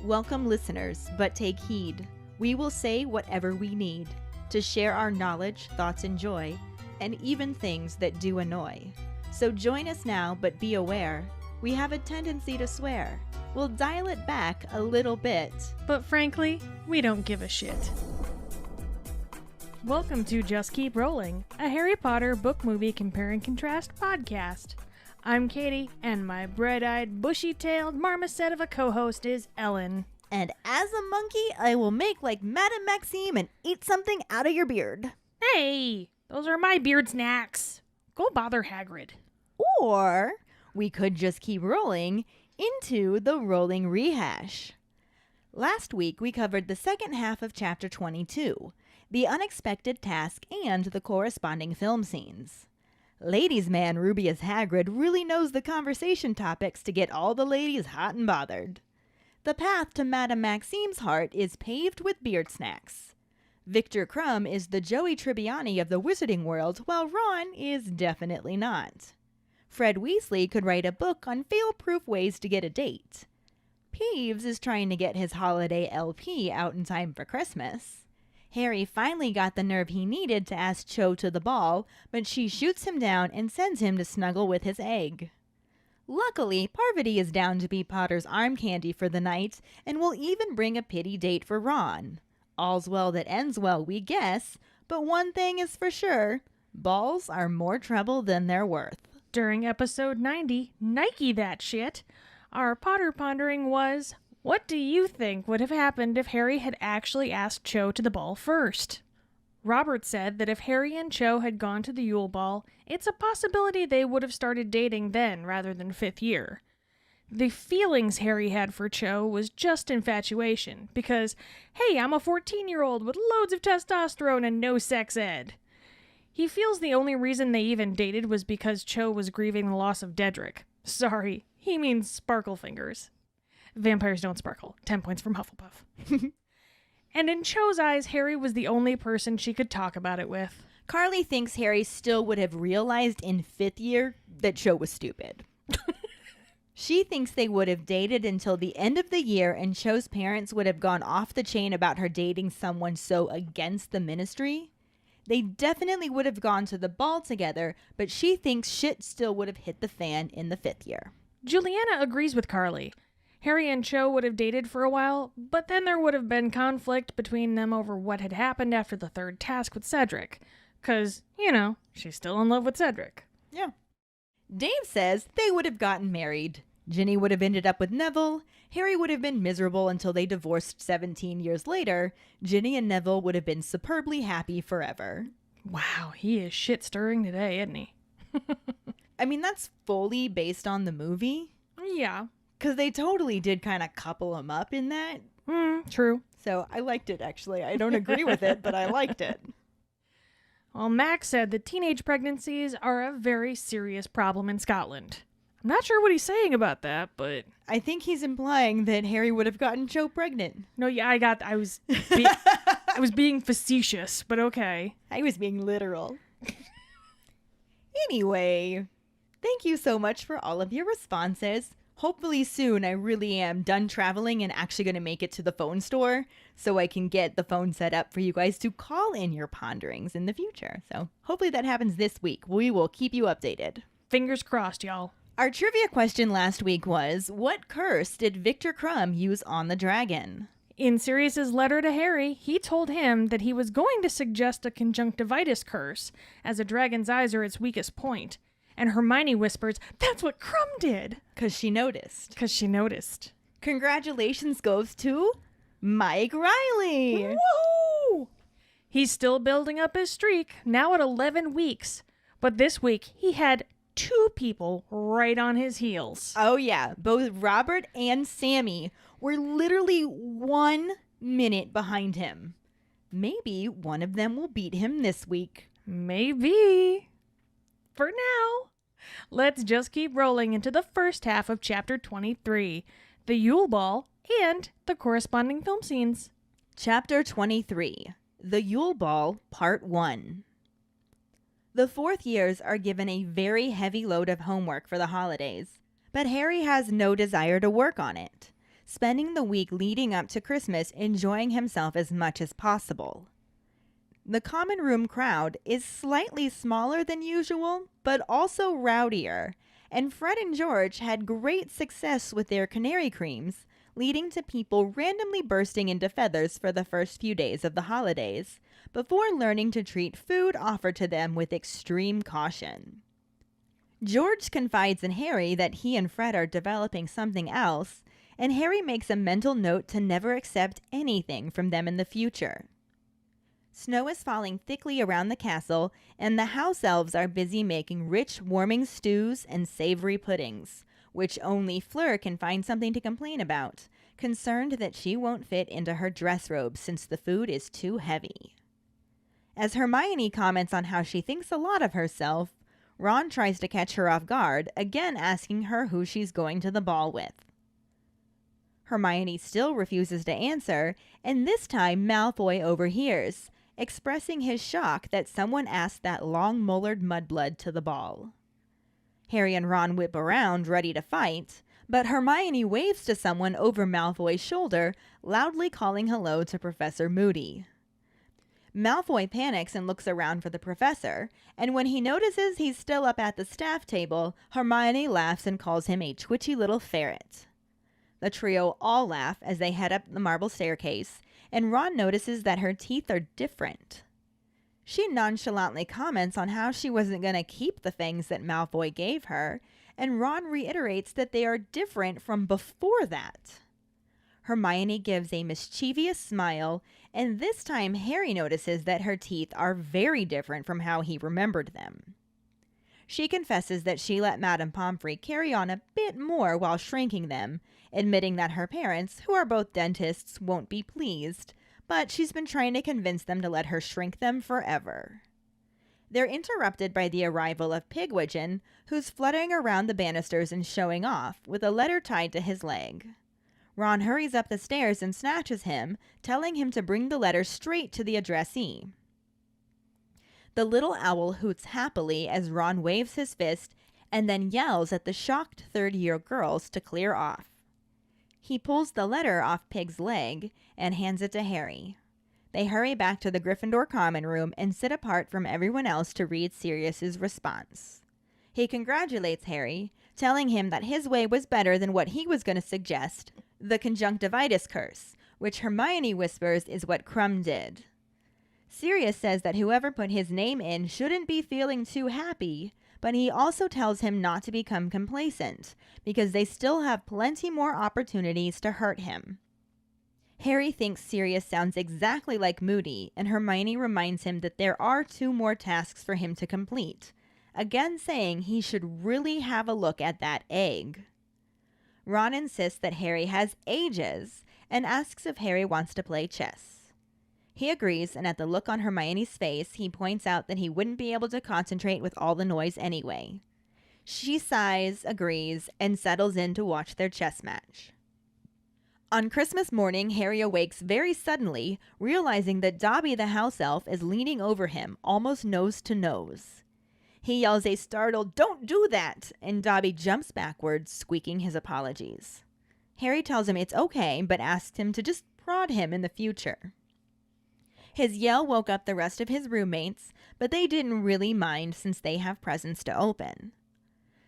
Welcome, listeners, but take heed. We will say whatever we need to share our knowledge, thoughts, and joy, and even things that do annoy. So join us now, but be aware, we have a tendency to swear. We'll dial it back a little bit. But frankly, we don't give a shit. Welcome to Just Keep Rolling, a Harry Potter book movie compare and contrast podcast. I'm Keighty, and my bright-eyed, bushy-tailed marmoset of a co-host is Ellen. And as a monkey, I will make like Madame Maxime and eat something out of your beard. Hey, those are my beard snacks. Go bother Hagrid. Or we could just keep rolling into the rolling rehash. Last week, we covered the second half of Chapter 22, the unexpected task and the corresponding film scenes. Ladies' man Rubeus Hagrid really knows the conversation topics to get all the ladies hot and bothered. The path to Madame Maxime's heart is paved with beard snacks. Victor Crumb is the Joey Tribbiani of the wizarding world, while Ron is definitely not. Fred Weasley could write a book on fail-proof ways to get a date. Peeves is trying to get his holiday LP out in time for Christmas. Harry finally got the nerve he needed to ask Cho to the ball, but she shoots him down and sends him to snuggle with his egg. Luckily, Parvati is down to be Potter's arm candy for the night and will even bring a pity date for Ron. All's well that ends well, we guess, but one thing is for sure, balls are more trouble than they're worth. During episode 90, Nike that shit, our Potter pondering was, what do you think would have happened if Harry had actually asked Cho to the ball first? Robert said that if Harry and Cho had gone to the Yule Ball, it's a possibility they would have started dating then rather than fifth year. The feelings Harry had for Cho was just infatuation, because, hey, I'm a 14-year-old with loads of testosterone and no sex ed. He feels the only reason they even dated was because Cho was grieving the loss of Dedrick. Sorry, he means sparkle fingers. Vampires don't sparkle. 10 points from Hufflepuff. And in Cho's eyes, Harry was the only person she could talk about it with. Carly thinks Harry still would have realized in fifth year that Cho was stupid. She thinks they would have dated until the end of the year and Cho's parents would have gone off the chain about her dating someone so against the ministry. They definitely would have gone to the ball together, but she thinks shit still would have hit the fan in the fifth year. Juliana agrees with Carly. Harry and Cho would have dated for a while, but then there would have been conflict between them over what had happened after the third task with Cedric. 'Cause, she's still in love with Cedric. Yeah. Dave says they would have gotten married. Ginny would have ended up with Neville. Harry would have been miserable until they divorced 17 years later. Ginny and Neville would have been superbly happy forever. Wow, he is shit-stirring today, isn't he? I mean, that's fully based on the movie. Yeah. Because they totally did kind of couple them up in that. True. So I liked it, actually. I don't agree with it, but I liked it. Well, Max said that teenage pregnancies are a very serious problem in Scotland. I'm not sure what he's saying about that, but... I think he's implying that Harry would have gotten Cho pregnant. No, yeah, I was being facetious, but okay. I was being literal. Anyway, thank you so much for all of your responses. Hopefully soon I really am done traveling and actually going to make it to the phone store so I can get the phone set up for you guys to call in your ponderings in the future. So hopefully that happens this week. We will keep you updated. Fingers crossed, y'all. Our trivia question last week was, what curse did Victor Crumb use on the dragon? In Sirius's letter to Harry, he told him that he was going to suggest a conjunctivitis curse, as a dragon's eyes are its weakest point. And Hermione whispers, that's what Crumb did. 'Cause she noticed. Congratulations goes to Mike Riley. Woohoo! He's still building up his streak, now at 11 weeks. But this week, he had 2 people right on his heels. Oh yeah, both Robert and Sammy were literally 1 minute behind him. Maybe one of them will beat him this week. Maybe. For now, let's just keep rolling into the first half of Chapter 23, the Yule Ball and the corresponding film scenes. Chapter 23, The Yule Ball, Part 1. The fourth years are given a very heavy load of homework for the holidays, but Harry has no desire to work on it. spending the week leading up to Christmas enjoying himself as much as possible. The common room crowd is slightly smaller than usual, but also rowdier, and Fred and George had great success with their canary creams, leading to people randomly bursting into feathers for the first few days of the holidays, before learning to treat food offered to them with extreme caution. George confides in Harry that he and Fred are developing something else, and Harry makes a mental note to never accept anything from them in the future. Snow is falling thickly around the castle, and the house elves are busy making rich, warming stews and savory puddings, which only Fleur can find something to complain about, concerned that she won't fit into her dress robe since the food is too heavy. As Hermione comments on how she thinks a lot of herself, Ron tries to catch her off guard, again asking her who she's going to the ball with. Hermione still refuses to answer, and this time Malfoy overhears, expressing his shock that someone asked that long-mollered mudblood to the ball. Harry and Ron whip around, ready to fight, but Hermione waves to someone over Malfoy's shoulder, loudly calling hello to Professor Moody. Malfoy panics and looks around for the professor, and when he notices he's still up at the staff table, Hermione laughs and calls him a twitchy little ferret. The trio all laugh as they head up the marble staircase, and Ron notices that her teeth are different. She nonchalantly comments on how she wasn't going to keep the fangs that Malfoy gave her, and Ron reiterates that they are different from before that. Hermione gives a mischievous smile, and this time Harry notices that her teeth are very different from how he remembered them. She confesses that she let Madame Pomfrey carry on a bit more while shrinking them, admitting that her parents, who are both dentists, won't be pleased, but she's been trying to convince them to let her shrink them forever. They're interrupted by the arrival of Pigwidgeon, who's fluttering around the banisters and showing off, with a letter tied to his leg. Ron hurries up the stairs and snatches him, telling him to bring the letter straight to the addressee. The little owl hoots happily as Ron waves his fist and then yells at the shocked third-year girls to clear off. He pulls the letter off Pig's leg and hands it to Harry. They hurry back to the Gryffindor common room and sit apart from everyone else to read Sirius's response. He congratulates Harry, telling him that his way was better than what he was going to suggest, the conjunctivitis curse, which Hermione whispers is what Krum did. Sirius says that whoever put his name in shouldn't be feeling too happy, but he also tells him not to become complacent, because they still have plenty more opportunities to hurt him. Harry thinks Sirius sounds exactly like Moody, and Hermione reminds him that there are 2 more tasks for him to complete, again saying he should really have a look at that egg. Ron insists that Harry has ages, and asks if Harry wants to play chess. He agrees, and at the look on Hermione's face, he points out that he wouldn't be able to concentrate with all the noise anyway. She sighs, agrees, and settles in to watch their chess match. On Christmas morning, Harry awakes very suddenly, realizing that Dobby the house elf is leaning over him, almost nose to nose. He yells a startled, "Don't do that!" and Dobby jumps backwards, squeaking his apologies. Harry tells him it's okay, but asks him to just prod him in the future. His yell woke up the rest of his roommates, but they didn't really mind since they have presents to open.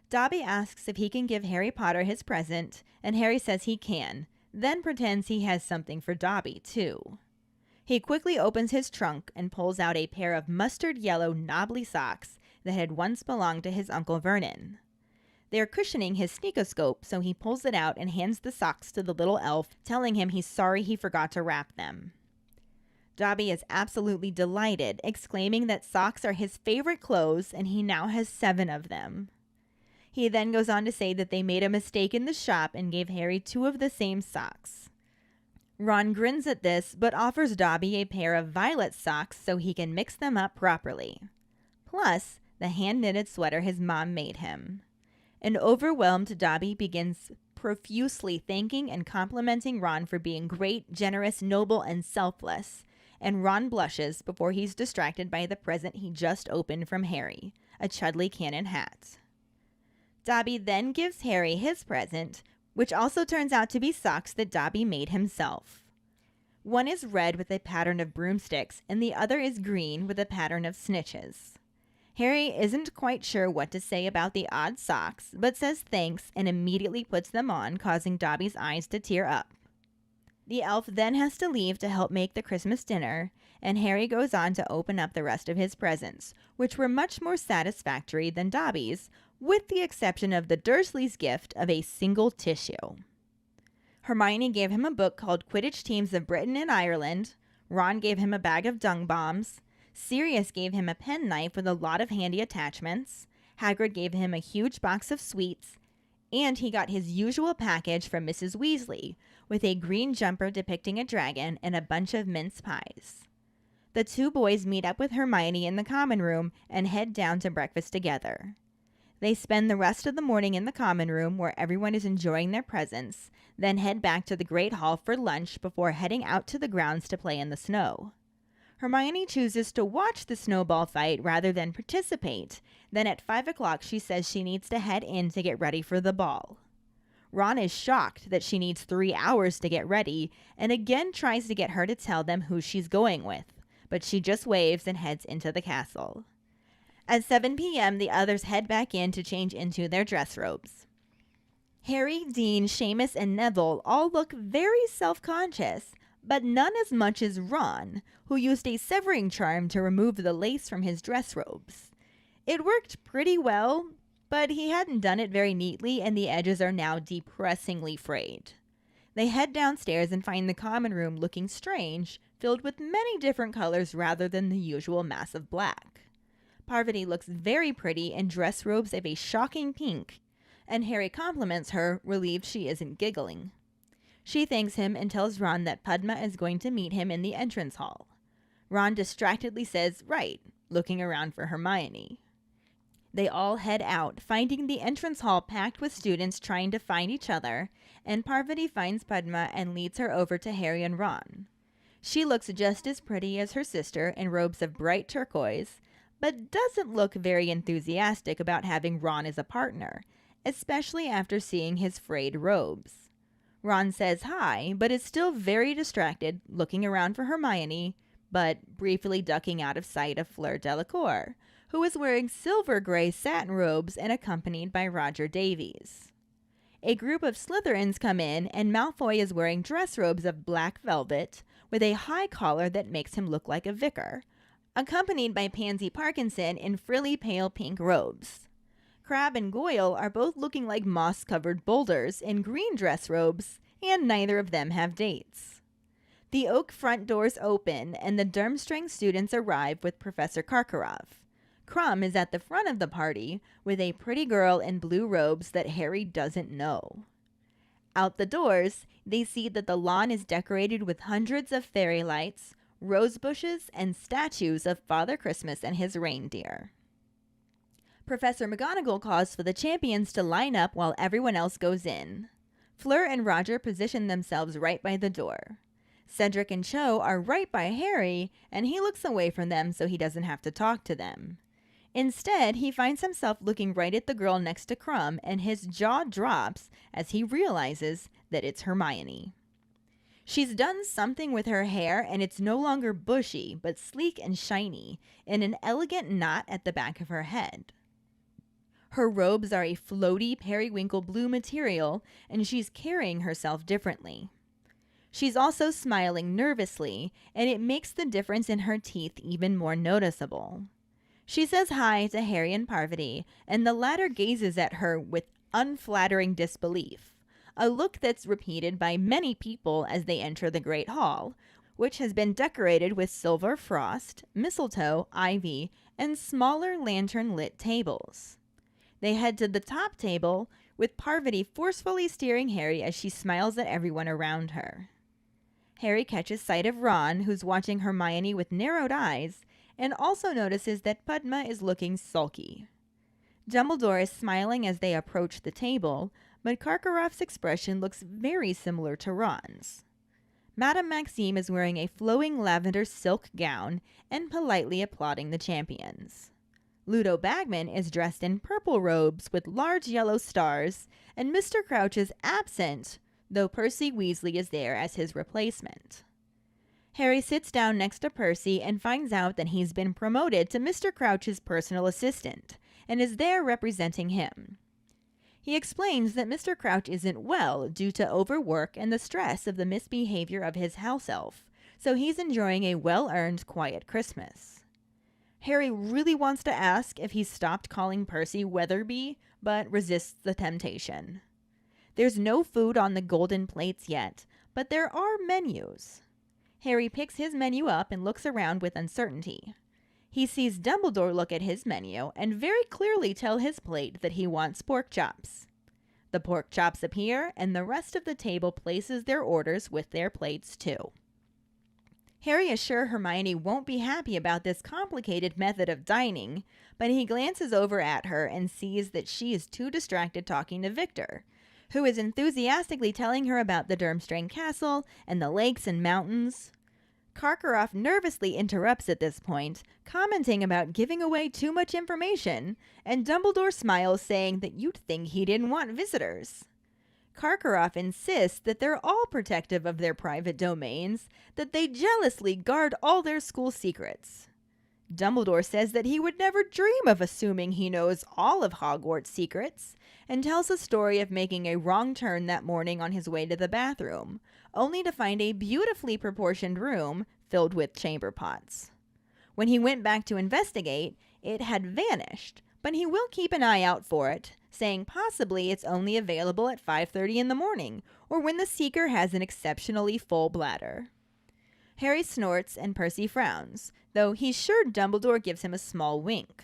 Dobby asks if he can give Harry Potter his present, and Harry says he can, then pretends he has something for Dobby, too. He quickly opens his trunk and pulls out a pair of mustard yellow knobbly socks that had once belonged to his Uncle Vernon. They're cushioning his sneakoscope, so he pulls it out and hands the socks to the little elf, telling him he's sorry he forgot to wrap them. Dobby is absolutely delighted, exclaiming that socks are his favorite clothes and he now has 7 of them. He then goes on to say that they made a mistake in the shop and gave Harry 2 of the same socks. Ron grins at this, but offers Dobby a pair of violet socks so he can mix them up properly. Plus, the hand-knitted sweater his mom made him. An overwhelmed Dobby begins profusely thanking and complimenting Ron for being great, generous, noble, and selfless, and Ron blushes before he's distracted by the present he just opened from Harry, a Chudley Cannon hat. Dobby then gives Harry his present, which also turns out to be socks that Dobby made himself. One is red with a pattern of broomsticks, and the other is green with a pattern of snitches. Harry isn't quite sure what to say about the odd socks, but says thanks and immediately puts them on, causing Dobby's eyes to tear up. The elf then has to leave to help make the Christmas dinner, and Harry goes on to open up the rest of his presents, which were much more satisfactory than Dobby's, with the exception of the Dursleys' gift of a single tissue. Hermione gave him a book called Quidditch Teams of Britain and Ireland. Ron gave him a bag of dung bombs. Sirius gave him a penknife with a lot of handy attachments. Hagrid gave him a huge box of sweets. And he got his usual package from Mrs. Weasley, with a green jumper depicting a dragon and a bunch of mince pies. The two boys meet up with Hermione in the common room and head down to breakfast together. They spend the rest of the morning in the common room where everyone is enjoying their presents, then head back to the Great Hall for lunch before heading out to the grounds to play in the snow. Hermione chooses to watch the snowball fight rather than participate. Then at 5 o'clock she says she needs to head in to get ready for the ball. Ron is shocked that she needs 3 hours to get ready and again tries to get her to tell them who she's going with, but she just waves and heads into the castle. At 7 p.m., the others head back in to change into their dress robes. Harry, Dean, Seamus, and Neville all look very self-conscious, but none as much as Ron, who used a severing charm to remove the lace from his dress robes. It worked pretty well, but he hadn't done it very neatly, and the edges are now depressingly frayed. They head downstairs and find the common room looking strange, filled with many different colors rather than the usual mass of black. Parvati looks very pretty in dress robes of a shocking pink, and Harry compliments her, relieved she isn't giggling. She thanks him and tells Ron that Padma is going to meet him in the entrance hall. Ron distractedly says, "Right," looking around for Hermione. They all head out, finding the entrance hall packed with students trying to find each other, and Parvati finds Padma and leads her over to Harry and Ron. She looks just as pretty as her sister in robes of bright turquoise, but doesn't look very enthusiastic about having Ron as a partner, especially after seeing his frayed robes. Ron says hi, but is still very distracted, looking around for Hermione, but briefly ducking out of sight of Fleur Delacour, who is wearing silver-gray satin robes and accompanied by Roger Davies. A group of Slytherins come in, and Malfoy is wearing dress robes of black velvet with a high collar that makes him look like a vicar, accompanied by Pansy Parkinson in frilly pale pink robes. Crabbe and Goyle are both looking like moss-covered boulders in green dress robes, and neither of them have dates. The oak front doors open, and the Durmstrang students arrive with Professor Karkaroff. Crumb is at the front of the party with a pretty girl in blue robes that Harry doesn't know. Out the doors, they see that the lawn is decorated with hundreds of fairy lights, rose bushes, and statues of Father Christmas and his reindeer. Professor McGonagall calls for the champions to line up while everyone else goes in. Fleur and Roger position themselves right by the door. Cedric and Cho are right by Harry, and he looks away from them so he doesn't have to talk to them. Instead, he finds himself looking right at the girl next to Crumb, and his jaw drops as he realizes that it's Hermione. She's done something with her hair, and it's no longer bushy, but sleek and shiny, in an elegant knot at the back of her head. Her robes are a floaty periwinkle blue material, and she's carrying herself differently. She's also smiling nervously, and it makes the difference in her teeth even more noticeable. She says hi to Harry and Parvati, and the latter gazes at her with unflattering disbelief, a look that's repeated by many people as they enter the Great Hall, which has been decorated with silver frost, mistletoe, ivy, and smaller lantern-lit tables. They head to the top table, with Parvati forcefully steering Harry as she smiles at everyone around her. Harry catches sight of Ron, who's watching Hermione with narrowed eyes, and also notices that Padma is looking sulky. Dumbledore is smiling as they approach the table, but Karkaroff's expression looks very similar to Ron's. Madame Maxime is wearing a flowing lavender silk gown and politely applauding the champions. Ludo Bagman is dressed in purple robes with large yellow stars, and Mr. Crouch is absent, though Percy Weasley is there as his replacement. Harry sits down next to Percy and finds out that he's been promoted to Mr. Crouch's personal assistant and is there representing him. He explains that Mr. Crouch isn't well due to overwork and the stress of the misbehavior of his house elf, so he's enjoying a well-earned quiet Christmas. Harry really wants to ask if he's stopped calling Percy Weatherby, but resists the temptation. There's no food on the golden plates yet, but there are menus. Harry picks his menu up and looks around with uncertainty. He sees Dumbledore look at his menu and very clearly tell his plate that he wants pork chops. The pork chops appear, and the rest of the table places their orders with their plates too. Harry is sure Hermione won't be happy about this complicated method of dining, but he glances over at her and sees that she is too distracted talking to Victor, who is enthusiastically telling her about the Durmstrang Castle and the lakes and mountains. Karkaroff nervously interrupts at this point, commenting about giving away too much information, and Dumbledore smiles, saying that you'd think he didn't want visitors. Karkaroff insists that they're all protective of their private domains, that they jealously guard all their school secrets. Dumbledore says that he would never dream of assuming he knows all of Hogwarts' secrets, and tells a story of making a wrong turn that morning on his way to the bathroom, only to find a beautifully proportioned room filled with chamber pots. When he went back to investigate, it had vanished, but he will keep an eye out for it, saying possibly it's only available at 5:30 in the morning, or when the seeker has an exceptionally full bladder. Harry snorts and Percy frowns, though he's sure Dumbledore gives him a small wink.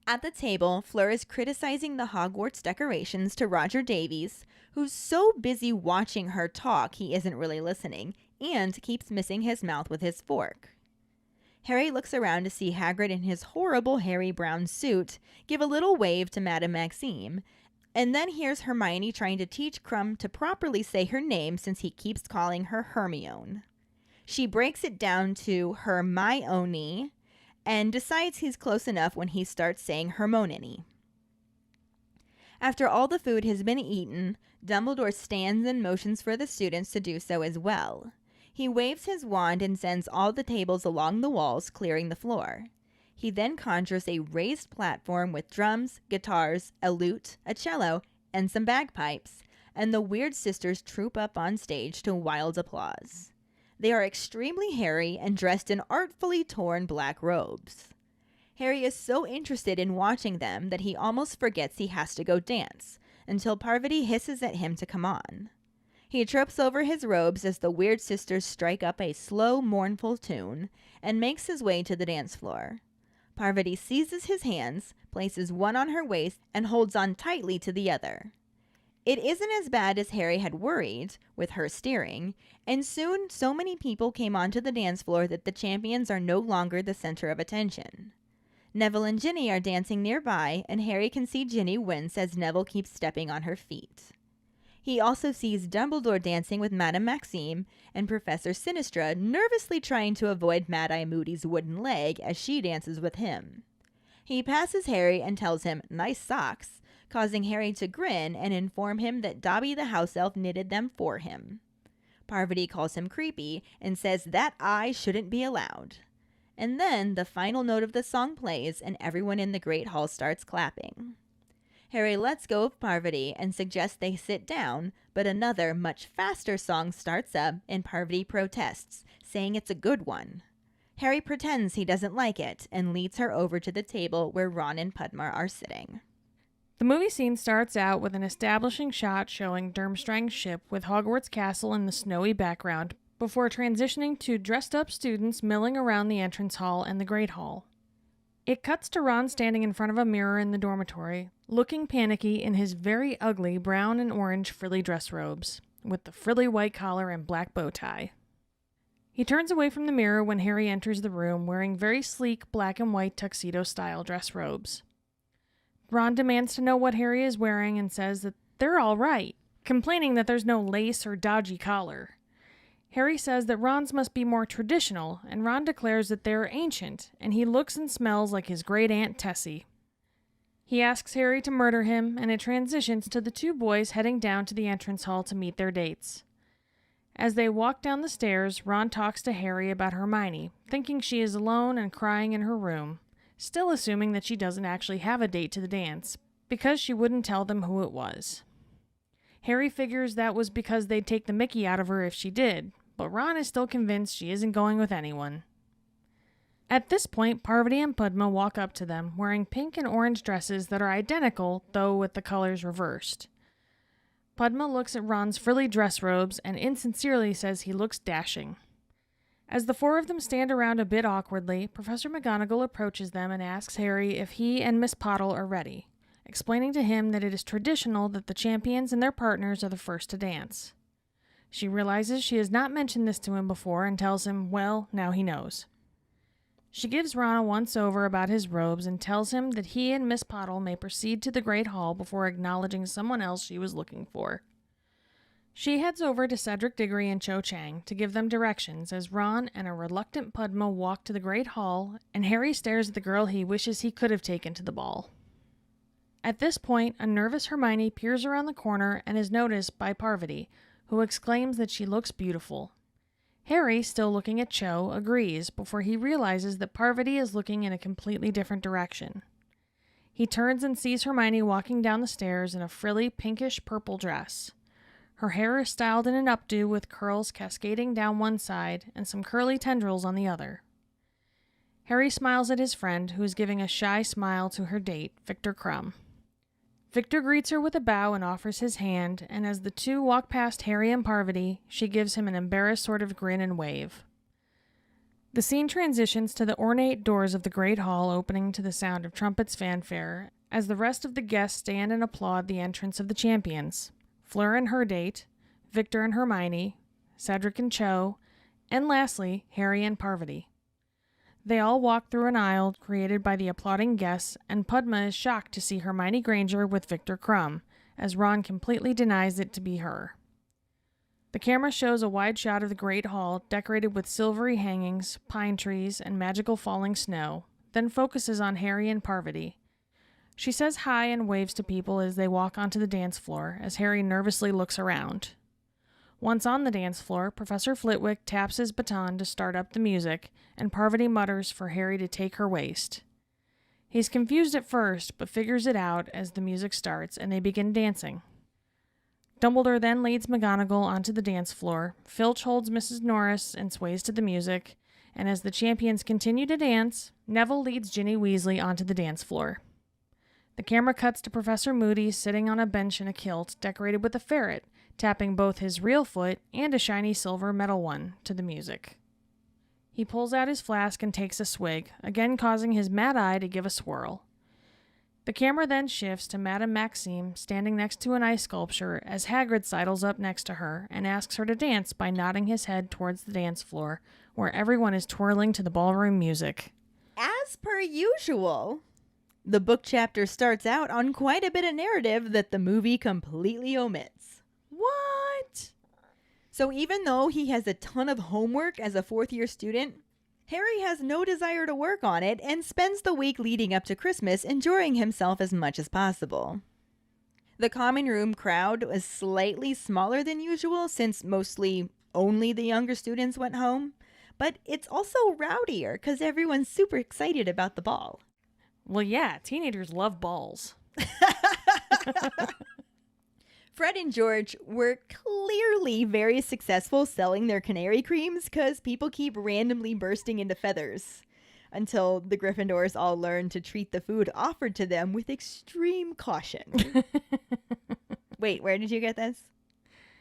At the table, Fleur is criticizing the Hogwarts decorations to Roger Davies, who's so busy watching her talk he isn't really listening, and keeps missing his mouth with his fork. Harry looks around to see Hagrid in his horrible hairy brown suit give a little wave to Madame Maxime, and then hears Hermione trying to teach Krum to properly say her name since he keeps calling her Hermione. She breaks it down to Hermione, and decides he's close enough when he starts saying Hermione. After all the food has been eaten, Dumbledore stands and motions for the students to do so as well. He waves his wand and sends all the tables along the walls, clearing the floor. He then conjures a raised platform with drums, guitars, a lute, a cello, and some bagpipes, and the Weird Sisters troop up on stage to wild applause. They are extremely hairy and dressed in artfully torn black robes. Harry is so interested in watching them that he almost forgets he has to go dance, until Parvati hisses at him to come on. He trips over his robes as the Weird Sisters strike up a slow, mournful tune, and makes his way to the dance floor. Parvati seizes his hands, places one on her waist, and holds on tightly to the other. It isn't as bad as Harry had worried, with her steering, and soon so many people came onto the dance floor that the champions are no longer the center of attention. Neville and Ginny are dancing nearby, and Harry can see Ginny wince as Neville keeps stepping on her feet. He also sees Dumbledore dancing with Madame Maxime, and Professor Sinistra nervously trying to avoid Mad-Eye Moody's wooden leg as she dances with him. He passes Harry and tells him, "Nice socks," causing Harry to grin and inform him that Dobby the house elf knitted them for him. Parvati calls him creepy and says that eye shouldn't be allowed. And then the final note of the song plays and everyone in the Great Hall starts clapping. Harry lets go of Parvati and suggests they sit down, but another, much faster song starts up and Parvati protests, saying it's a good one. Harry pretends he doesn't like it and leads her over to the table where Ron and Pudmar are sitting. The movie scene starts out with an establishing shot showing Durmstrang's ship with Hogwarts Castle in the snowy background, before transitioning to dressed-up students milling around the entrance hall and the Great Hall. It cuts to Ron standing in front of a mirror in the dormitory, looking panicky in his very ugly brown and orange frilly dress robes, with the frilly white collar and black bow tie. He turns away from the mirror when Harry enters the room wearing very sleek black and white tuxedo-style dress robes. Ron demands to know what Harry is wearing and says that they're all right, complaining that there's no lace or dodgy collar. Harry says that Ron's must be more traditional, and Ron declares that they're ancient, and he looks and smells like his great Aunt Tessie. He asks Harry to murder him, and it transitions to the two boys heading down to the entrance hall to meet their dates. As they walk down the stairs, Ron talks to Harry about Hermione, thinking she is alone and crying in her room, still assuming that she doesn't actually have a date to the dance, because she wouldn't tell them who it was. Harry figures that was because they'd take the mickey out of her if she did, but Ron is still convinced she isn't going with anyone. At this point, Parvati and Padma walk up to them, wearing pink and orange dresses that are identical, though with the colors reversed. Padma looks at Ron's frilly dress robes and insincerely says he looks dashing. As the four of them stand around a bit awkwardly, Professor McGonagall approaches them and asks Harry if he and Miss Pottle are ready, explaining to him that it is traditional that the champions and their partners are the first to dance. She realizes she has not mentioned this to him before and tells him, well, now he knows. She gives Ron a once-over about his robes and tells him that he and Miss Pottle may proceed to the Great Hall before acknowledging someone else she was looking for. She heads over to Cedric Diggory and Cho Chang to give them directions as Ron and a reluctant Padma walk to the Great Hall, and Harry stares at the girl he wishes he could have taken to the ball. At this point, a nervous Hermione peers around the corner and is noticed by Parvati, who exclaims that she looks beautiful. Harry, still looking at Cho, agrees before he realizes that Parvati is looking in a completely different direction. He turns and sees Hermione walking down the stairs in a frilly pinkish-purple dress. Her hair is styled in an updo with curls cascading down one side and some curly tendrils on the other. Harry smiles at his friend, who is giving a shy smile to her date, Victor Crumb. Victor greets her with a bow and offers his hand, and as the two walk past Harry and Parvati, she gives him an embarrassed sort of grin and wave. The scene transitions to the ornate doors of the Great Hall opening to the sound of trumpets' fanfare, as the rest of the guests stand and applaud the entrance of the champions. Fleur and her date, Victor and Hermione, Cedric and Cho, and lastly, Harry and Parvati. They all walk through an aisle created by the applauding guests, and Padma is shocked to see Hermione Granger with Victor Crumb, as Ron completely denies it to be her. The camera shows a wide shot of the Great Hall decorated with silvery hangings, pine trees, and magical falling snow, then focuses on Harry and Parvati. She says hi and waves to people as they walk onto the dance floor, as Harry nervously looks around. Once on the dance floor, Professor Flitwick taps his baton to start up the music, and Parvati mutters for Harry to take her waist. He's confused at first, but figures it out as the music starts and they begin dancing. Dumbledore then leads McGonagall onto the dance floor, Filch holds Mrs. Norris and sways to the music, and as the champions continue to dance, Neville leads Ginny Weasley onto the dance floor. The camera cuts to Professor Moody sitting on a bench in a kilt decorated with a ferret, tapping both his real foot and a shiny silver metal one to the music. He pulls out his flask and takes a swig, again causing his mad eye to give a swirl. The camera then shifts to Madame Maxime standing next to an ice sculpture as Hagrid sidles up next to her and asks her to dance by nodding his head towards the dance floor, where everyone is twirling to the ballroom music. As per usual, the book chapter starts out on quite a bit of narrative that the movie completely omits. What? So even though he has a ton of homework as a fourth-year student, Harry has no desire to work on it and spends the week leading up to Christmas enjoying himself as much as possible. The common room crowd was slightly smaller than usual since mostly only the younger students went home, but it's also rowdier because everyone's super excited about the ball. Well, yeah, teenagers love balls. Fred and George were clearly very successful selling their canary creams because people keep randomly bursting into feathers until the Gryffindors all learn to treat the food offered to them with extreme caution. Wait, where did you get this?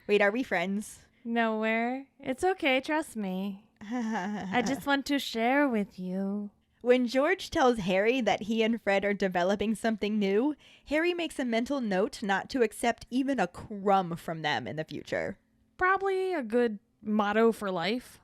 Wait, are we friends? Nowhere. It's okay, trust me. I just want to share with you. When George tells Harry that he and Fred are developing something new, Harry makes a mental note not to accept even a crumb from them in the future. Probably a good motto for life,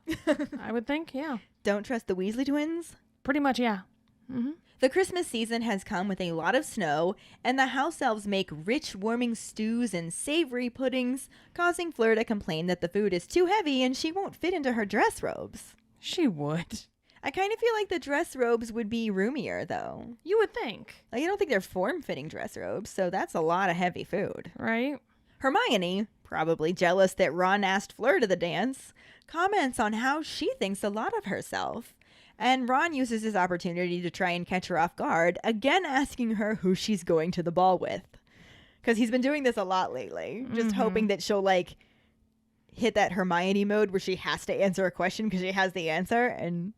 I would think, yeah. Don't trust the Weasley twins? Pretty much, yeah. Mm-hmm. The Christmas season has come with a lot of snow, and the house elves make rich, warming stews and savory puddings, causing Fleur to complain that the food is too heavy and she won't fit into her dress robes. She would. I kind of feel like the dress robes would be roomier, though. You would think. Like, I don't think they're form-fitting dress robes, so that's a lot of heavy food. Right? Hermione, probably jealous that Ron asked Fleur to the dance, comments on how she thinks a lot of herself. And Ron uses his opportunity to try and catch her off guard, again asking her who she's going to the ball with. Because he's been doing this a lot lately, just hoping that she'll, like, hit that Hermione mode where she has to answer a question because she has the answer, and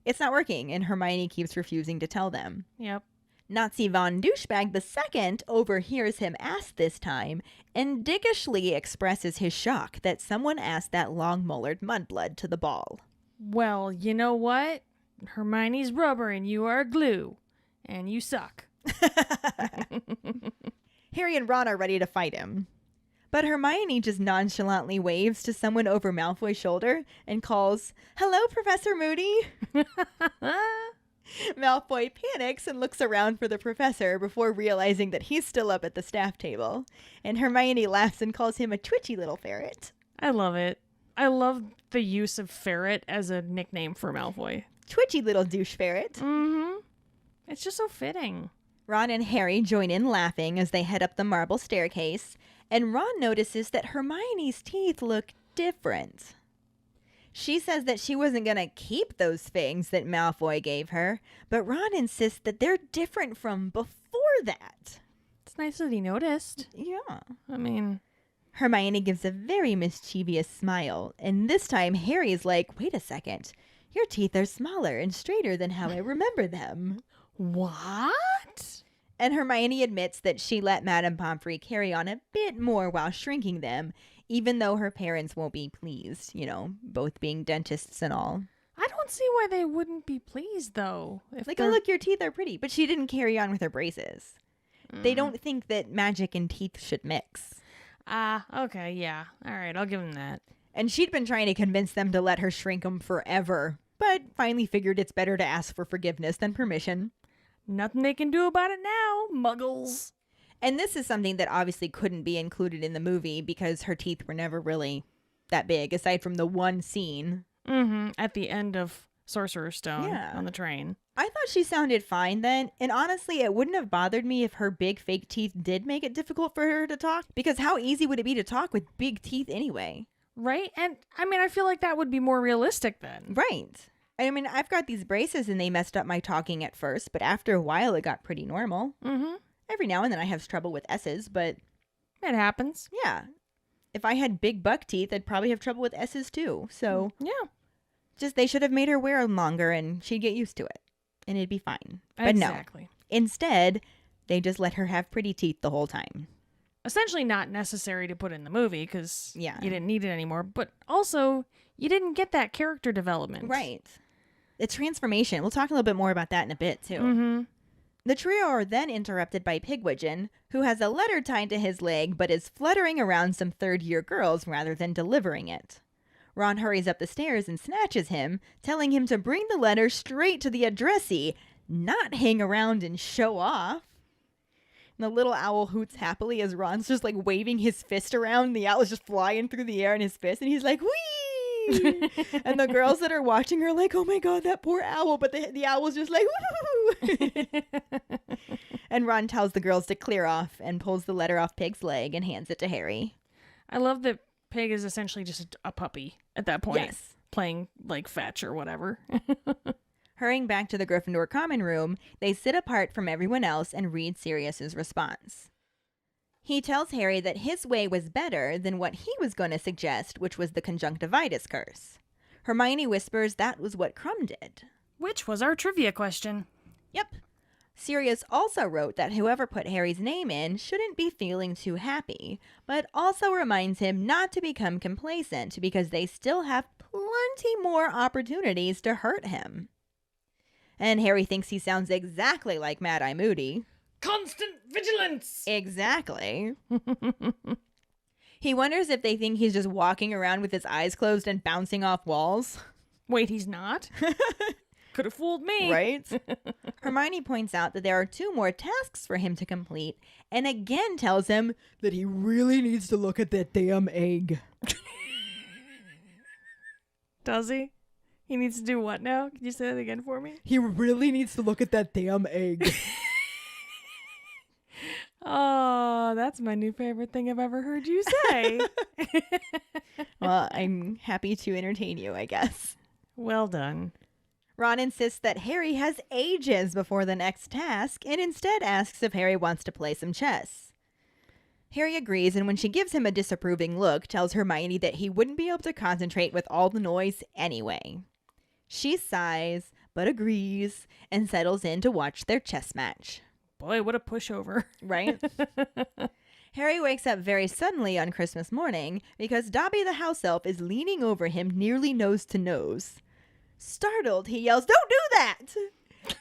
it's not working, and Hermione keeps refusing to tell them. Yep. Nazi von Douchebag II overhears him ask this time and diggishly expresses his shock that someone asked that long-mullered mudblood to the ball. Well, you know what? Hermione's rubber and you are glue. And you suck. Harry and Ron are ready to fight him. But Hermione just nonchalantly waves to someone over Malfoy's shoulder and calls, "Hello, Professor Moody." Malfoy panics and looks around for the professor before realizing that he's still up at the staff table. And Hermione laughs and calls him a twitchy little ferret. I love it. I love the use of ferret as a nickname for Malfoy. Twitchy little douche ferret. Mm-hmm. It's just so fitting. Ron and Harry join in laughing as they head up the marble staircase, and Ron notices that Hermione's teeth look different. She says that she wasn't going to keep those fangs that Malfoy gave her, but Ron insists that they're different from before that. It's nice that he noticed. Yeah. I mean... Hermione gives a very mischievous smile, and this time Harry is like, "Wait a second. Your teeth are smaller and straighter than how I remember them." What? And Hermione admits that she let Madame Pomfrey carry on a bit more while shrinking them, even though her parents won't be pleased, you know, both being dentists and all. I don't see why they wouldn't be pleased, though. If Like, oh, look, your teeth are pretty. But she didn't carry on with her braces. They don't think that magic and teeth should mix. Okay, yeah. All right, I'll give them that. And she'd been trying to convince them to let her shrink them forever, but finally figured it's better to ask for forgiveness than permission. Nothing they can do about it now, muggles. And this is something that obviously couldn't be included in the movie because her teeth were never really that big, aside from the one scene. Mm-hmm. At the end of Sorcerer's Stone Yeah. on the train. I thought she sounded fine then, and honestly, it wouldn't have bothered me if her big fake teeth did make it difficult for her to talk, because how easy would it be to talk with big teeth anyway? Right? And, I mean, I feel like that would be more realistic then. Right. I mean, I've got these braces and they messed up my talking at first, but after a while it got pretty normal. Mm-hmm. Every now and then I have trouble with S's, but It happens. yeah. If I had big buck teeth, I'd probably have trouble with S's too. So Yeah. just they should have made her wear them longer and she'd get used to it. And it'd be fine. But Exactly. no. Instead, they just let her have pretty teeth the whole time. Essentially not necessary to put in the movie because Yeah. you didn't need it anymore. But also, you didn't get that character development. Right. The transformation. We'll talk a little bit more about that in a bit too. Mm-hmm. The trio are then interrupted by Pigwidgeon, who has a letter tied to his leg but is fluttering around some third-year girls rather than delivering it. Ron hurries up the stairs and snatches him, telling him to bring the letter straight to the addressee, not hang around and show off. And the little owl hoots happily as Ron's just like waving his fist around. The owl is just flying through the air in his fist, and he's like, "Whee!" And the girls that are watching are like, "Oh my god, that poor owl!" But the owl's just like, "Woo!" And Ron tells the girls to clear off and pulls the letter off Pig's leg and hands it to Harry. I love that Pig is essentially just a puppy at that point. Yes. Playing like fetch or whatever. Hurrying back to the Gryffindor common room, they sit apart from everyone else and read Sirius's response. He tells Harry that his way was better than what he was going to suggest, which was the conjunctivitis curse. Hermione whispers that was what Krum did. Which was our trivia question. Yep. Sirius also wrote that whoever put Harry's name in shouldn't be feeling too happy, but also reminds him not to become complacent because they still have plenty more opportunities to hurt him. And Harry thinks he sounds exactly like Mad-Eye Moody. Constant vigilance! Exactly. He wonders if they think he's just walking around with his eyes closed and bouncing off walls. Wait, he's not? could have fooled me. Right? Hermione points out that there are 2 more tasks for him to complete and again tells him that he really needs to look at that damn egg. Does he? He needs to do what now? Can you say that again for me? He really needs to look at that damn egg. Oh, that's my new favorite thing I've ever heard you say. Well, I'm happy to entertain you, I guess. Well done. Ron insists that Harry has ages before the next task and instead asks if Harry wants to play some chess. Harry agrees, and when she gives him a disapproving look, tells Hermione that he wouldn't be able to concentrate with all the noise anyway. She sighs, but agrees, and settles in to watch their chess match. Boy, what a pushover. Right? Harry wakes up very suddenly on Christmas morning because Dobby the house elf is leaning over him nearly nose to nose. Startled, he yells, "Don't do that!"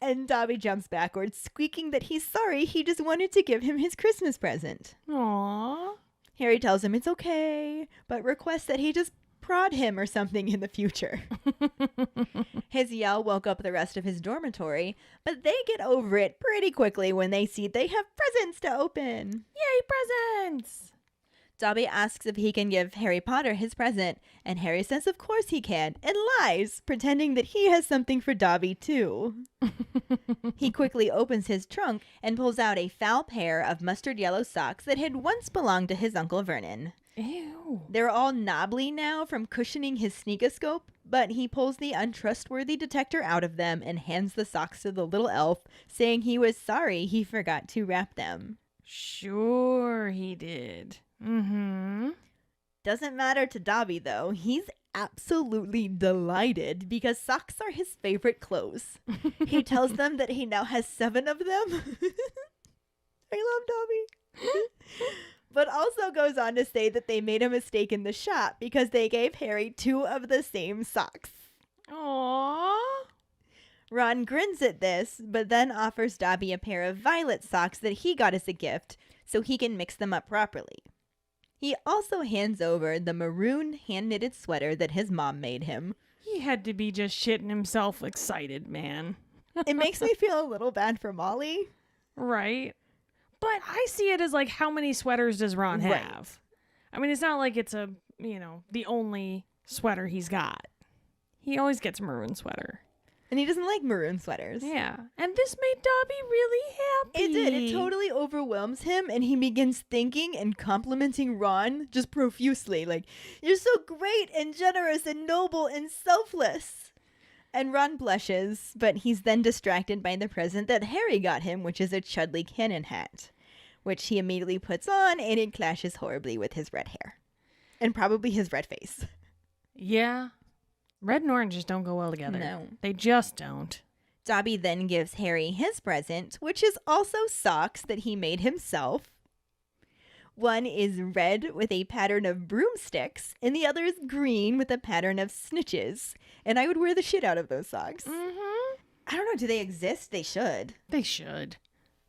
And Dobby jumps backwards, squeaking that he's sorry, he just wanted to give him his Christmas present. Aww. Harry tells him it's okay, but requests that he just prod him or something in the future. His yell woke up the rest of his dormitory, but they get over it pretty quickly when they see they have presents to open. Yay, presents! Dobby asks if he can give Harry Potter his present, and Harry says of course he can, and lies, pretending that he has something for Dobby too. He quickly opens his trunk and pulls out a foul pair of mustard yellow socks that had once belonged to his Uncle Vernon. Ew. They're all knobbly now from cushioning his sneakoscope, but he pulls the untrustworthy detector out of them and hands the socks to the little elf, saying he was sorry he forgot to wrap them. Sure he did. Mm-hmm. Doesn't matter to Dobby, though. He's absolutely delighted because socks are his favorite clothes. He tells them that he now has 7 of them. I love Dobby. But also goes on to say that they made a mistake in the shop because they gave Harry 2 of the same socks. Aww. Ron grins at this, but then offers Dobby a pair of violet socks that he got as a gift so he can mix them up properly. He also hands over the maroon hand-knitted sweater that his mom made him. He had to be just shitting himself excited, man. It makes me feel a little bad for Molly. Right. But I see it as like, how many sweaters does Ron have? Right. I mean, it's not like it's the only sweater he's got. He always gets a maroon sweater. And he doesn't like maroon sweaters. Yeah. And this made Dobby really happy. It did. It totally overwhelms him, and he begins thanking and complimenting Ron just profusely. Like, "You're so great and generous and noble and selfless." And Ron blushes, but he's then distracted by the present that Harry got him, which is a Chudley cannon hat, which he immediately puts on, and it clashes horribly with his red hair. And probably his red face. Yeah. Red and orange just don't go well together. No. They just don't. Dobby then gives Harry his present, which is also socks that he made himself. One is red with a pattern of broomsticks, and the other is green with a pattern of snitches. And I would wear the shit out of those socks. Mm-hmm. I don't know, do they exist? They should. They should.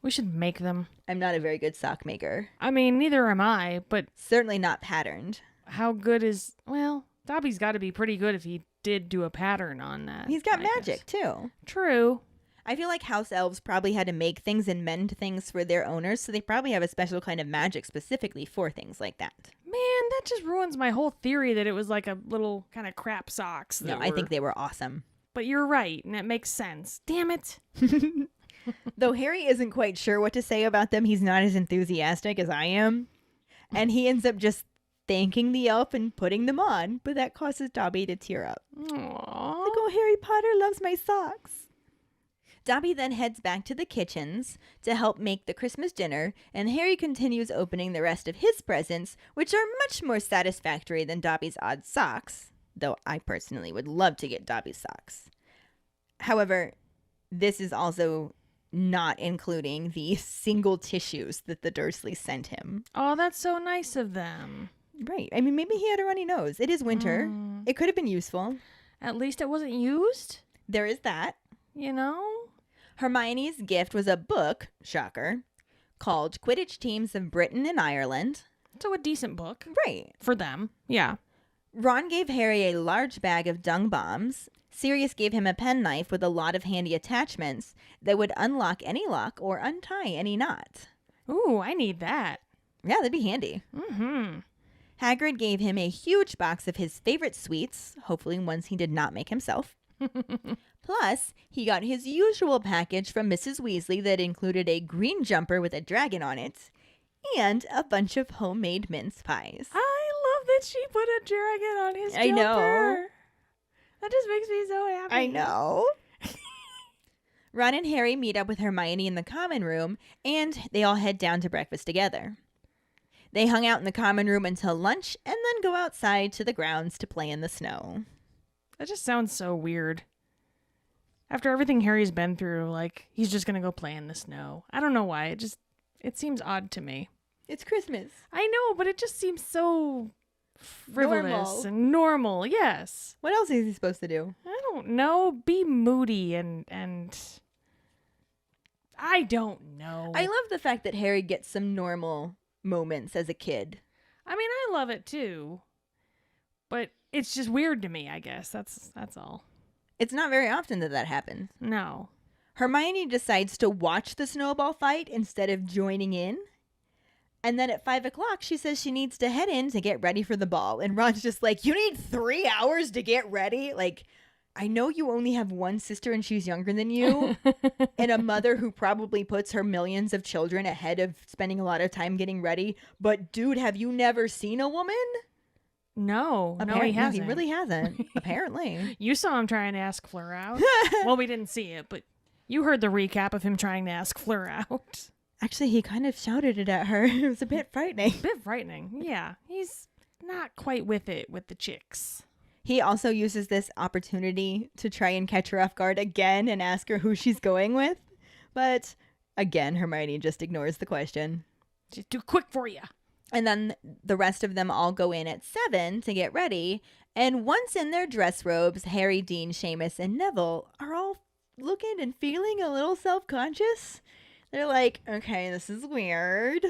We should make them. I'm not a very good sock maker. I mean, neither am I, but Certainly not patterned. how good is... Well, Dobby's got to be pretty good if he did do a pattern on that. He's got I guess. magic, too. True. I feel like house elves probably had to make things and mend things for their owners, so they probably have a special kind of magic specifically for things like that. Man, that just ruins my whole theory that it was like a little kind of crap socks. No, I think they were awesome. But you're right, and it makes sense. Damn it. Though Harry isn't quite sure what to say about them, he's not as enthusiastic as I am. And he ends up just thanking the elf and putting them on, but that causes Dobby to tear up. Aww. Like, oh, Harry Potter loves my socks. Dobby then heads back to the kitchens to help make the Christmas dinner, and Harry continues opening the rest of his presents, which are much more satisfactory than Dobby's odd socks, though I personally would love to get Dobby's socks. However, this is also not including the single tissues that the Dursleys sent him. Oh, that's so nice of them. Right. I mean, maybe he had a runny nose. It is winter. It could have been useful. At least it wasn't used, There is that. you know? Hermione's gift was a book, shocker, called Quidditch Teams of Britain and Ireland. So a decent book. Right. For them. Yeah. Ron gave Harry a large bag of dung bombs, Sirius gave him a penknife with a lot of handy attachments that would unlock any lock or untie any knot. Ooh, I need that. Yeah, that'd be handy. Mm-hmm. Hagrid gave him a huge box of his favorite sweets, hopefully ones he did not make himself. Plus, he got his usual package from Mrs. Weasley that included a green jumper with a dragon on it and a bunch of homemade mince pies. I love that she put a dragon on his jumper. I know. That just makes me so happy. I know. Ron and Harry meet up with Hermione in the common room, and they all head down to breakfast together. They hung out in the common room until lunch and then go outside to the grounds to play in the snow. That just sounds so weird. After everything Harry's been through, like, he's just gonna go play in the snow. I don't know why. It seems odd to me. It's Christmas. I know, but it just seems so frivolous and normal. Yes. What else is he supposed to do? I don't know. Be moody and I don't know. I love the fact that Harry gets some normal moments as a kid. I mean, I love it too. But it's just weird to me, I guess. That's all. It's not very often that happens. No. Hermione decides to watch the snowball fight instead of joining in. And then at 5 o'clock, she says she needs to head in to get ready for the ball. And Ron's just like, you need 3 hours to get ready? Like, I know you only have one sister and she's younger than you. And a mother who probably puts her millions of children ahead of spending a lot of time getting ready. But dude, have you never seen a woman? No, he hasn't. No, he really hasn't, apparently. You saw him trying to ask Fleur out. Well, we didn't see it, but you heard the recap of him trying to ask Fleur out. Actually, he kind of shouted it at her. It was a bit frightening. Yeah. He's not quite with it with the chicks. He also uses this opportunity to try and catch her off guard again and ask her who she's going with. But again, Hermione just ignores the question. Just too quick for you. And then the rest of them all go in at 7 to get ready. And once in their dress robes, Harry, Dean, Seamus, and Neville are all looking and feeling a little self-conscious. They're like, okay, this is weird.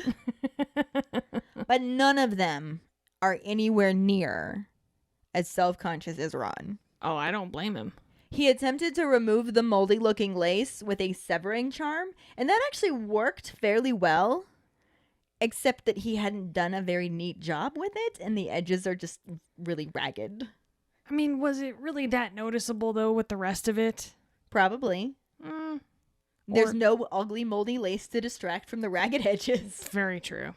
But none of them are anywhere near as self-conscious as Ron. Oh, I don't blame him. He attempted to remove the moldy-looking lace with a severing charm, and that actually worked fairly well. Except that he hadn't done a very neat job with it, and the edges are just really ragged. I mean, was it really that noticeable, though, with the rest of it? Probably. There's no ugly, moldy lace to distract from the ragged edges. Very true.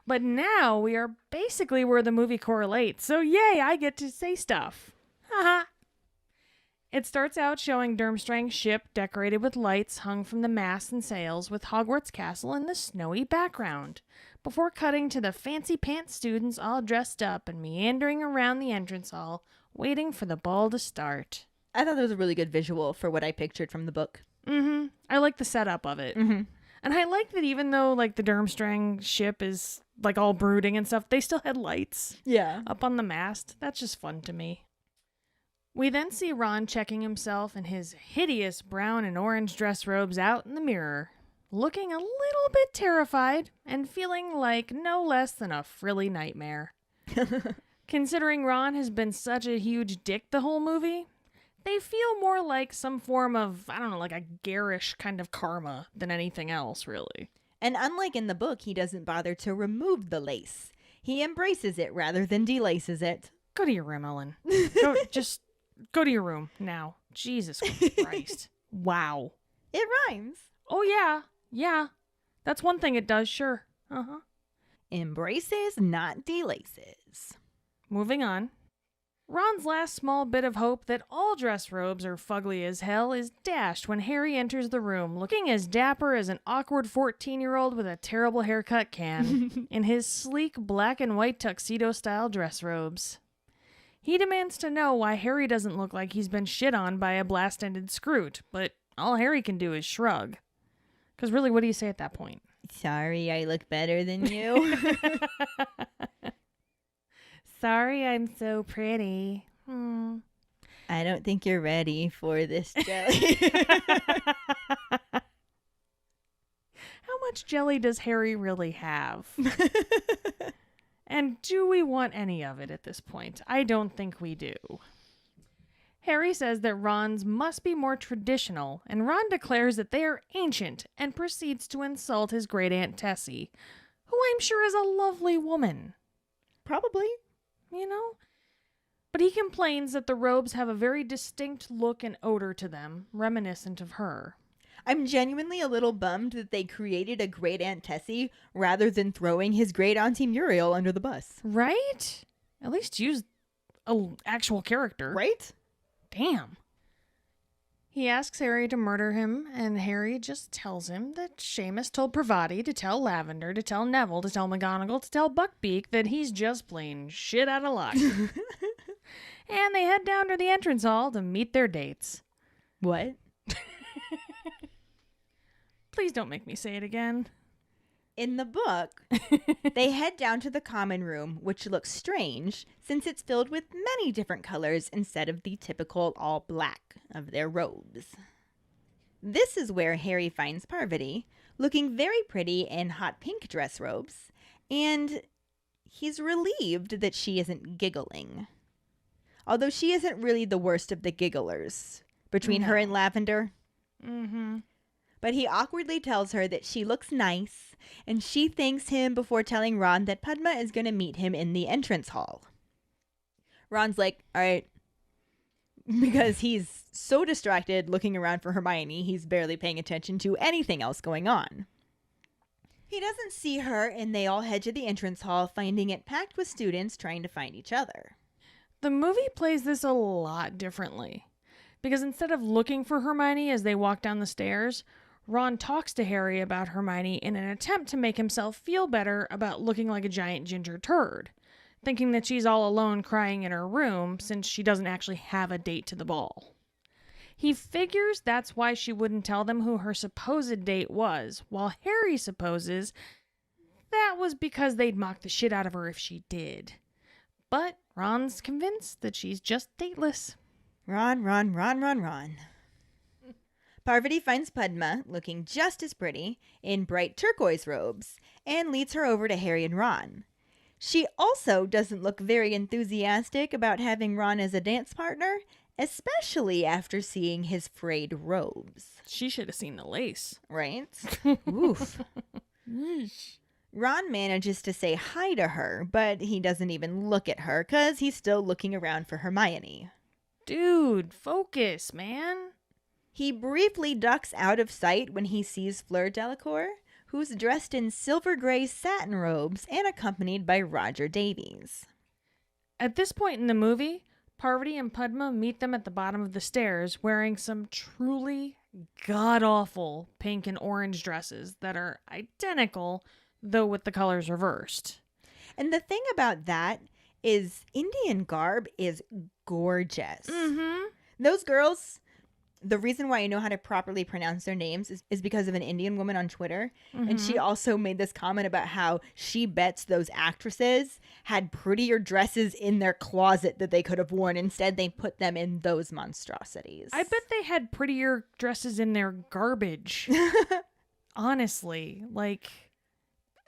But now we are basically where the movie correlates, so yay, I get to say stuff. Haha. It starts out showing Durmstrang's ship decorated with lights hung from the masts and sails with Hogwarts Castle in the snowy background, before cutting to the fancy pants students all dressed up and meandering around the entrance hall, waiting for the ball to start. I thought that was a really good visual for what I pictured from the book. Mm-hmm. I like the setup of it. Mm-hmm. And I like that even though, like, the Durmstrang ship is, like, all brooding and stuff, they still had lights. Yeah. Up on the mast. That's just fun to me. We then see Ron checking himself in his hideous brown and orange dress robes out in the mirror, looking a little bit terrified and feeling like no less than a frilly nightmare. Considering Ron has been such a huge dick the whole movie, they feel more like some form of, I don't know, like a garish kind of karma than anything else, really. And unlike in the book, he doesn't bother to remove the lace. He embraces it rather than delaces it. Go to your room, Ellen. Go to your room now. Jesus Christ. Wow. It rhymes. Oh, yeah. Yeah. That's one thing it does, sure. Uh-huh. Embraces, not delaces. Moving on. Ron's last small bit of hope that all dress robes are fugly as hell is dashed when Harry enters the room looking as dapper as an awkward 14-year-old with a terrible haircut can in his sleek black and white tuxedo-style dress robes. He demands to know why Harry doesn't look like he's been shit on by a blast-ended Scroot, but all Harry can do is shrug. Because really, what do you say at that point? Sorry, I look better than you. Sorry, I'm so pretty. I don't think you're ready for this jelly. How much jelly does Harry really have? And do we want any of it at this point? I don't think we do. Harry says that Ron's must be more traditional, and Ron declares that they are ancient and proceeds to insult his great aunt Tessie, who I'm sure is a lovely woman. Probably. You know? But he complains that the robes have a very distinct look and odor to them, reminiscent of her. I'm genuinely a little bummed that they created a great Aunt Tessie rather than throwing his great Auntie Muriel under the bus. Right? At least use an actual character. Right? Damn. He asks Harry to murder him, and Harry just tells him that Seamus told Pravati to tell Lavender, to tell Neville, to tell McGonagall, to tell Buckbeak that he's just plain shit out of luck. And they head down to the entrance hall to meet their dates. What? Please don't make me say it again. In the book, they head down to the common room, which looks strange since it's filled with many different colors instead of the typical all black of their robes. This is where Harry finds Parvati, looking very pretty in hot pink dress robes, and he's relieved that she isn't giggling. Although she isn't really the worst of the gigglers between her and Lavender. Mm-hmm. But he awkwardly tells her that she looks nice, and she thanks him before telling Ron that Padma is going to meet him in the entrance hall. Ron's like, all right. Because he's so distracted looking around for Hermione, he's barely paying attention to anything else going on. He doesn't see her, and they all head to the entrance hall, finding it packed with students trying to find each other. The movie plays this a lot differently. Because instead of looking for Hermione as they walk down the stairs, Ron talks to Harry about Hermione in an attempt to make himself feel better about looking like a giant ginger turd, thinking that she's all alone crying in her room since she doesn't actually have a date to the ball. He figures that's why she wouldn't tell them who her supposed date was, while Harry supposes that was because they'd mock the shit out of her if she did. But Ron's convinced that she's just dateless. Ron. Parvati finds Padma, looking just as pretty, in bright turquoise robes, and leads her over to Harry and Ron. She also doesn't look very enthusiastic about having Ron as a dance partner, especially after seeing his frayed robes. She should have seen the lace. Right? Oof. Ron manages to say hi to her, but he doesn't even look at her because he's still looking around for Hermione. Dude, focus, man. He briefly ducks out of sight when he sees Fleur Delacour, who's dressed in silver gray satin robes and accompanied by Roger Davies. At this point in the movie, Parvati and Padma meet them at the bottom of the stairs wearing some truly god-awful pink and orange dresses that are identical, though with the colors reversed. And the thing about that is Indian garb is gorgeous. Mm-hmm. Those girls, the reason why I know how to properly pronounce their names is because of an Indian woman on Twitter. Mm-hmm. And she also made this comment about how she bets those actresses had prettier dresses in their closet that they could have worn. Instead, they put them in those monstrosities. I bet they had prettier dresses in their garbage. Honestly, like,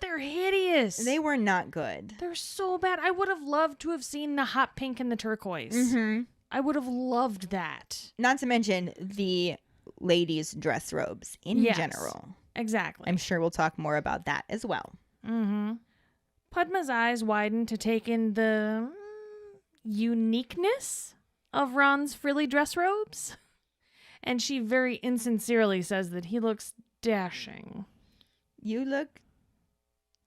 they're hideous. They were not good. They're so bad. I would have loved to have seen the hot pink and the turquoise. Mm-hmm. I would have loved that. Not to mention the ladies' dress robes in general. Exactly. I'm sure we'll talk more about that as well. Mm-hmm. Padma's eyes widen to take in the uniqueness of Ron's frilly dress robes. And she very insincerely says that he looks dashing. You look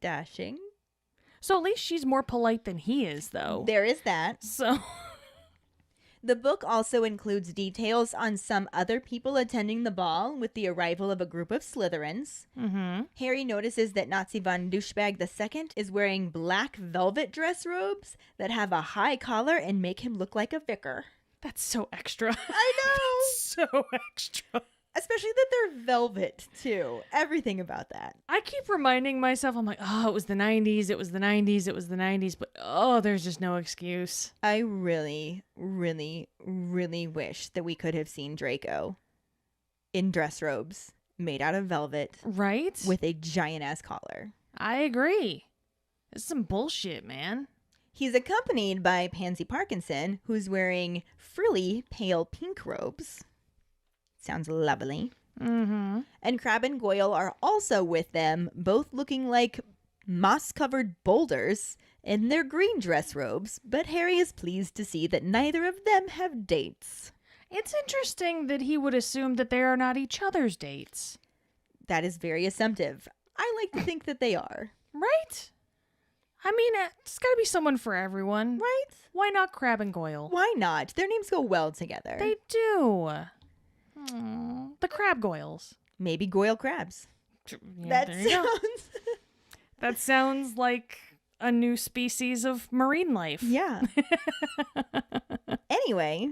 dashing. So at least she's more polite than he is, though. There is that. So... The book also includes details on some other people attending the ball with the arrival of a group of Slytherins. Mm-hmm. Harry notices that Nazi von Douchebag II is wearing black velvet dress robes that have a high collar and make him look like a vicar. That's so extra. I know! So extra. Especially that they're velvet, too. Everything about that. I keep reminding myself, I'm like, oh, it was the 90s, it was the 90s, it was the 90s, but oh, there's just no excuse. I really, really, really wish that we could have seen Draco in dress robes made out of velvet. Right? With a giant-ass collar. I agree. It's some bullshit, man. He's accompanied by Pansy Parkinson, who's wearing frilly, pale pink robes. Sounds lovely. Mm-hmm. And Crabbe and Goyle are also with them, both looking like moss-covered boulders in their green dress robes, but Harry is pleased to see that neither of them have dates. It's interesting that he would assume that they are not each other's dates. That is very assumptive. I like to think that they are. Right? I mean, it's gotta be someone for everyone. Right? Why not Crabbe and Goyle? Why not? Their names go well together. They do. The Crabbe Goyles. Maybe Goyle Crabs. Yeah, there you go. That sounds like a new species of marine life. Yeah. Anyway,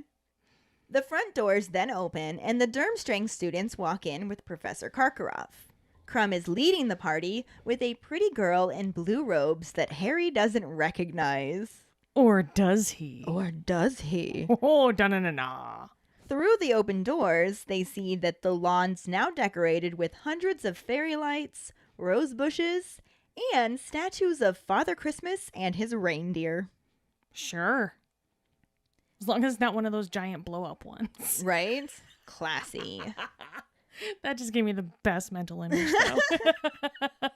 the front doors then open and the Durmstrang students walk in with Professor Karkaroff. Crumb is leading the party with a pretty girl in blue robes that Harry doesn't recognize. Or does he? Or does he? Oh, da-na-na-na. Through the open doors, they see that the lawn's now decorated with hundreds of fairy lights, rose bushes, and statues of Father Christmas and his reindeer. Sure. As long as it's not one of those giant blow-up ones. Right? Classy. That just gave me the best mental image, though.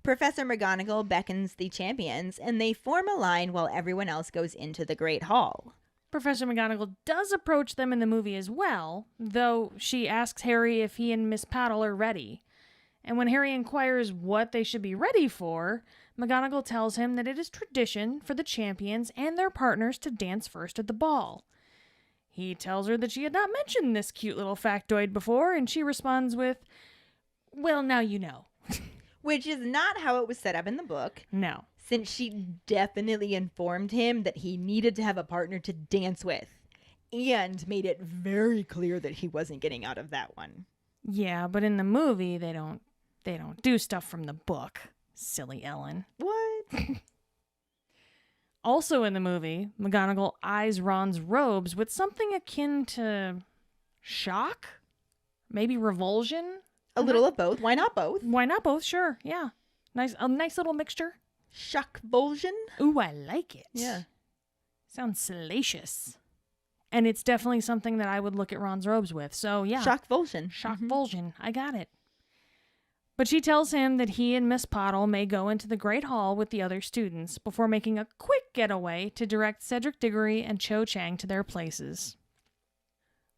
Professor McGonagall beckons the champions, and they form a line while everyone else goes into the Great Hall. Professor McGonagall does approach them in the movie as well, though she asks Harry if he and Miss Paddle are ready. And when Harry inquires what they should be ready for, McGonagall tells him that it is tradition for the champions and their partners to dance first at the ball. He tells her that she had not mentioned this cute little factoid before, and she responds with, "Well, now you know." Which is not how it was set up in the book. No. Since she definitely informed him that he needed to have a partner to dance with. And made it very clear that he wasn't getting out of that one. Yeah, but in the movie, they don't do stuff from the book. Silly Ellen. What? Also in the movie, McGonagall eyes Ron's robes with something akin to shock? Maybe revulsion? A little of both. Why not both? Why not both? Sure, yeah. A nice little mixture. Shockvulsion? Ooh, I like it. Yeah. Sounds salacious. And it's definitely something that I would look at Ron's robes with. So, yeah. Shockvulsion. Shockvulsion. I got it. But she tells him that he and Miss Pottle may go into the Great Hall with the other students before making a quick getaway to direct Cedric Diggory and Cho Chang to their places.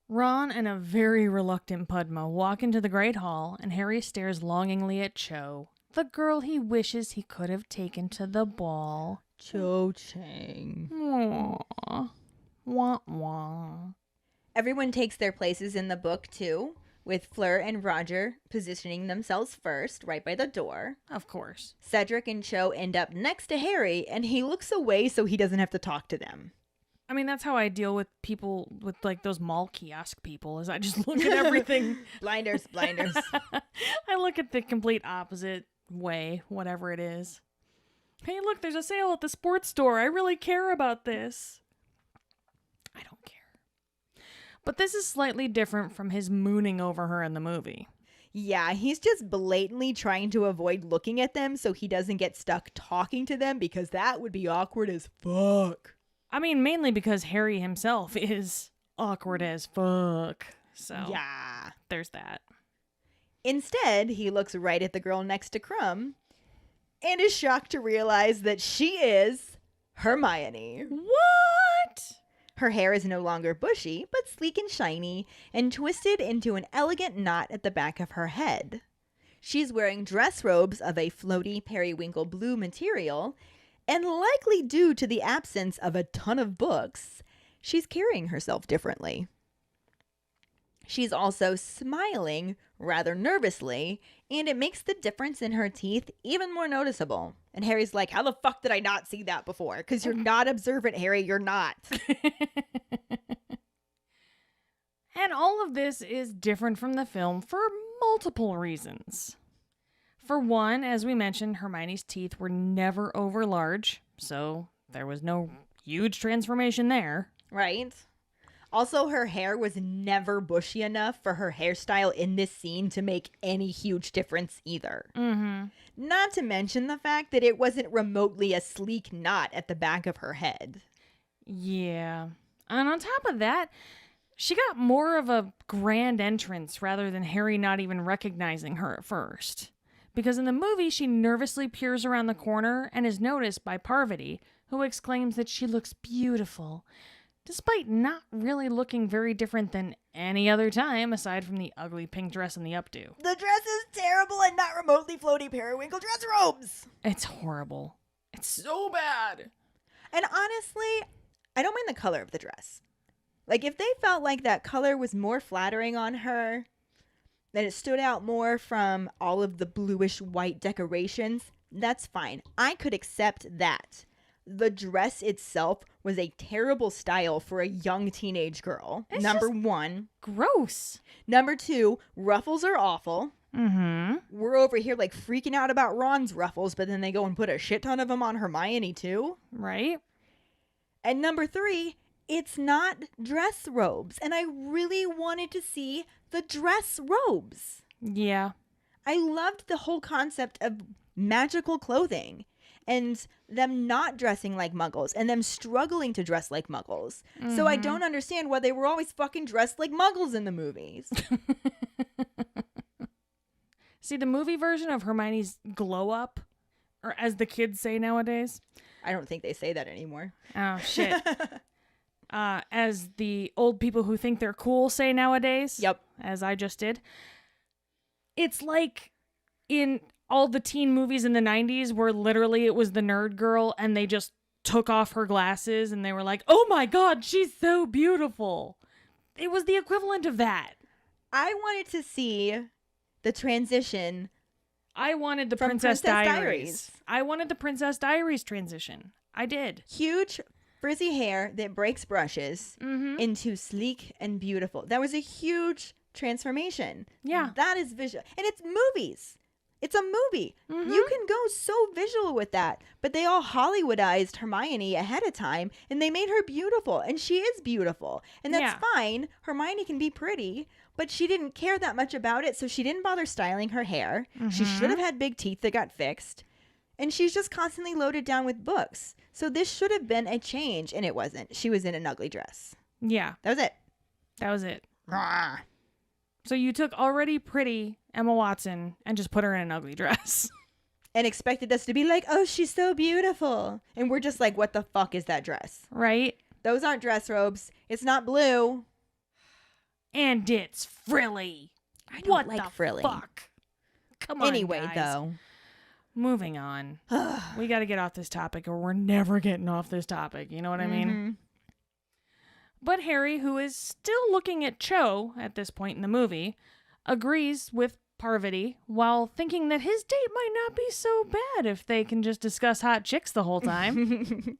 Ron and a very reluctant Padma walk into the Great Hall, and Harry stares longingly at Cho, the girl he wishes he could have taken to the ball. Cho Chang. Aww. Wah wah. Everyone takes their places in the book, too, with Fleur and Roger positioning themselves first, right by the door. Of course. Cedric and Cho end up next to Harry, and he looks away so he doesn't have to talk to them. I mean, that's how I deal with people, with like those mall kiosk people, is I just look at everything. Blinders. I look at the complete opposite way, whatever it is. Hey, look, there's a sale at the sports store. I really care about this. I don't care. But this is slightly different from his mooning over her in the movie. Yeah, he's just blatantly trying to avoid looking at them so he doesn't get stuck talking to them because that would be awkward as fuck. I mean, mainly because Harry himself is awkward as fuck. So, yeah, there's that. Instead, he looks right at the girl next to Crumb and is shocked to realize that she is Hermione. What? Her hair is no longer bushy, but sleek and shiny, and twisted into an elegant knot at the back of her head. She's wearing dress robes of a floaty periwinkle blue material, and likely due to the absence of a ton of books, she's carrying herself differently. She's also smiling rather nervously, and it makes the difference in her teeth even more noticeable. And Harry's like, how the fuck did I not see that before? Because you're not observant, Harry, you're not. And all of this is different from the film for multiple reasons. For one, as we mentioned, Hermione's teeth were never over large, so there was no huge transformation there. Right? Also, her hair was never bushy enough for her hairstyle in this scene to make any huge difference either. Mm-hmm. Not to mention the fact that it wasn't remotely a sleek knot at the back of her head. Yeah. And on top of that, she got more of a grand entrance rather than Harry not even recognizing her at first. Because in the movie, she nervously peers around the corner and is noticed by Parvati, who exclaims that she looks beautiful, despite not really looking very different than any other time aside from the ugly pink dress and the updo. The dress is terrible and not remotely floaty periwinkle dress robes. It's horrible. It's so bad. And honestly, I don't mind the color of the dress. Like, if they felt like that color was more flattering on her, that it stood out more from all of the bluish white decorations, that's fine. I could accept that. The dress itself was a terrible style for a young teenage girl. It's Number one. Gross. Number two, ruffles are awful. Mm-hmm. We're over here like freaking out about Ron's ruffles, but then they go and put a shit ton of them on Hermione too. Right? And number three, it's not dress robes. And I really wanted to see the dress robes. Yeah. I loved the whole concept of magical clothing and them not dressing like muggles and them struggling to dress like muggles. Mm-hmm. So I don't understand why they were always fucking dressed like muggles in the movies. See, the movie version of Hermione's glow up, or as the kids say nowadays. I don't think they say that anymore. Oh, shit. As the old people who think they're cool say nowadays. Yep. As I just did. It's like in all the teen movies in the 90s where literally it was the nerd girl and they just took off her glasses and they were like, oh my God, she's so beautiful. It was the equivalent of that. I wanted to see the transition. I wanted the From Princess Princess Diaries. Diaries. I wanted the Princess Diaries transition. I did. Huge frizzy hair that breaks brushes into sleek and beautiful. That was a huge transformation. Yeah. That is visual. And it's movies. It's a movie. You can go so visual with that. But they all Hollywoodized Hermione ahead of time and they made her beautiful. And she is beautiful. And that's fine. Hermione can be pretty. But she didn't care that much about it. So she didn't bother styling her hair. She should have had big teeth that got fixed. And she's just constantly loaded down with books. So this should have been a change. And it wasn't. She was in an ugly dress. Yeah. That was it. That was it. Rah. So you took already pretty Emma Watson and just put her in an ugly dress. And expected us to be like, oh, she's so beautiful. And we're just like, what the fuck is that dress? Right? Those aren't dress robes. It's not blue. And it's frilly. I don't What like the frilly. fuck? Come on, Anyway, guys. though. Moving on. We got to get off this topic or we're never getting off this topic. You know what I mean? But Harry, who is still looking at Cho at this point in the movie, agrees with Parvati while thinking that his date might not be so bad if they can just discuss hot chicks the whole time.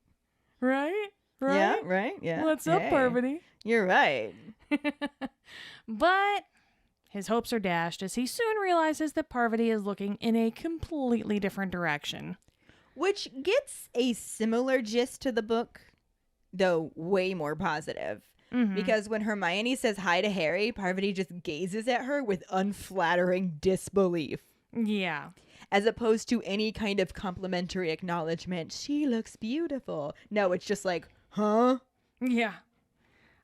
Right? Yeah, right? Yeah. What's up, Hey, Parvati? You're right. But his hopes are dashed as he soon realizes that Parvati is looking in a completely different direction. Which gets a similar gist to the book, though way more positive. Because when Hermione says hi to Harry, Parvati just gazes at her with unflattering disbelief. Yeah. As opposed to any kind of complimentary acknowledgement. She looks beautiful. No, it's just like, huh? Yeah.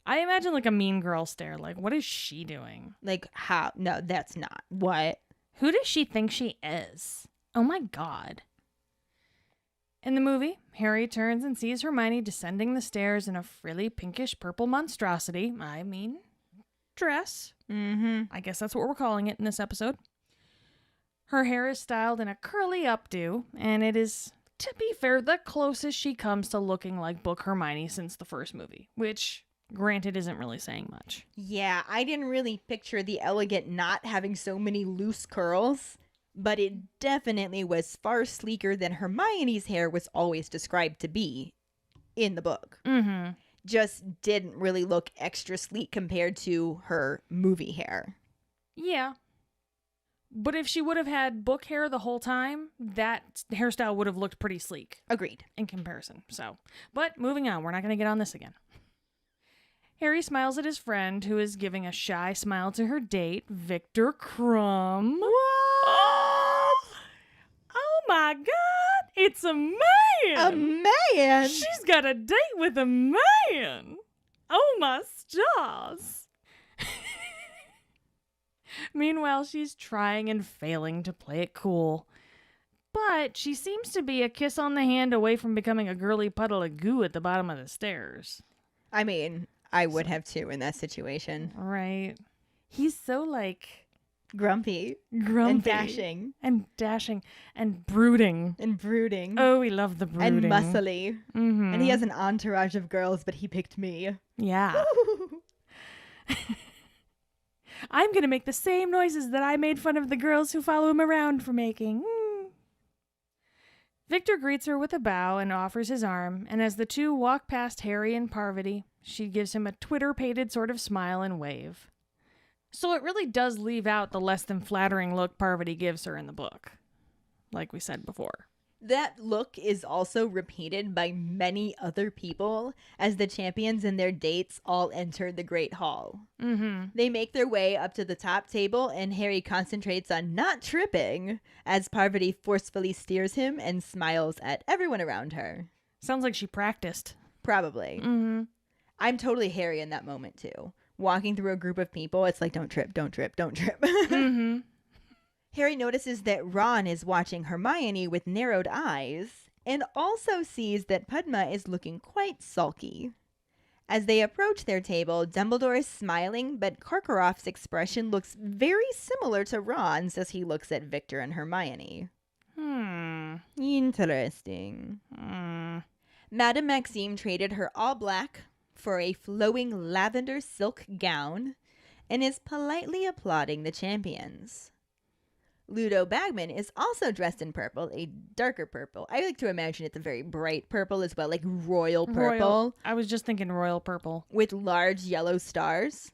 I imagine like a mean girl stare. Like, what is she doing? Like, how? No, that's not. What? Who does she think she is? Oh my God. In the movie, Harry turns and sees Hermione descending the stairs in a frilly pinkish purple monstrosity. I mean, dress. I guess that's what we're calling it in this episode. Her hair is styled in a curly updo, and it is, to be fair, the closest she comes to looking like book Hermione since the first movie, which, granted, isn't really saying much. Yeah, I didn't really picture the elegant knot having so many loose curls, but it definitely was far sleeker than Hermione's hair was always described to be in the book. Just didn't really look extra sleek compared to her movie hair. Yeah. But if she would have had book hair the whole time, that hairstyle would have looked pretty sleek. Agreed. In comparison. So, but moving on. We're not going to get on this again. Harry smiles at his friend, who is giving a shy smile to her date, Victor Crumb. What? Oh my God! It's a man! A man? She's got a date with a man! Oh my stars! Meanwhile, she's trying and failing to play it cool. But she seems to be a kiss on the hand away from becoming a girly puddle of goo at the bottom of the stairs. I mean, I would have too in that situation. Right. He's so, Grumpy. grumpy. And dashing. And brooding. And brooding. Oh, we love the brooding. And muscly. Mm-hmm. And he has an entourage of girls, but he picked me. Yeah. I'm going to make the same noises that I made fun of the girls who follow him around for making. Victor greets her with a bow and offers his arm, and as the two walk past Harry and Parvati, she gives him a Twitter-pated sort of smile and wave. So it really does leave out the less than flattering look Parvati gives her in the book, like we said before. That look is also repeated by many other people as the champions and their dates all enter the Great Hall. Mm-hmm. They make their way up to the top table, and Harry concentrates on not tripping as Parvati forcefully steers him and smiles at everyone around her. Sounds like she practiced. Probably. Mm-hmm. I'm totally Harry in that moment, too. Walking through a group of people, it's like, don't trip, don't trip, don't trip. Mm-hmm. Harry notices that Ron is watching Hermione with narrowed eyes and also sees that Padma is looking quite sulky. As they approach their table, Dumbledore is smiling, but Karkaroff's expression looks very similar to Ron's as he looks at Victor and Hermione. Interesting. Madame Maxime traded her all black for a flowing lavender silk gown and is politely applauding the champions. Ludo Bagman is also dressed in purple, a darker purple. I like to imagine it's a very bright purple as well, like royal purple. I was just thinking royal purple. With large yellow stars.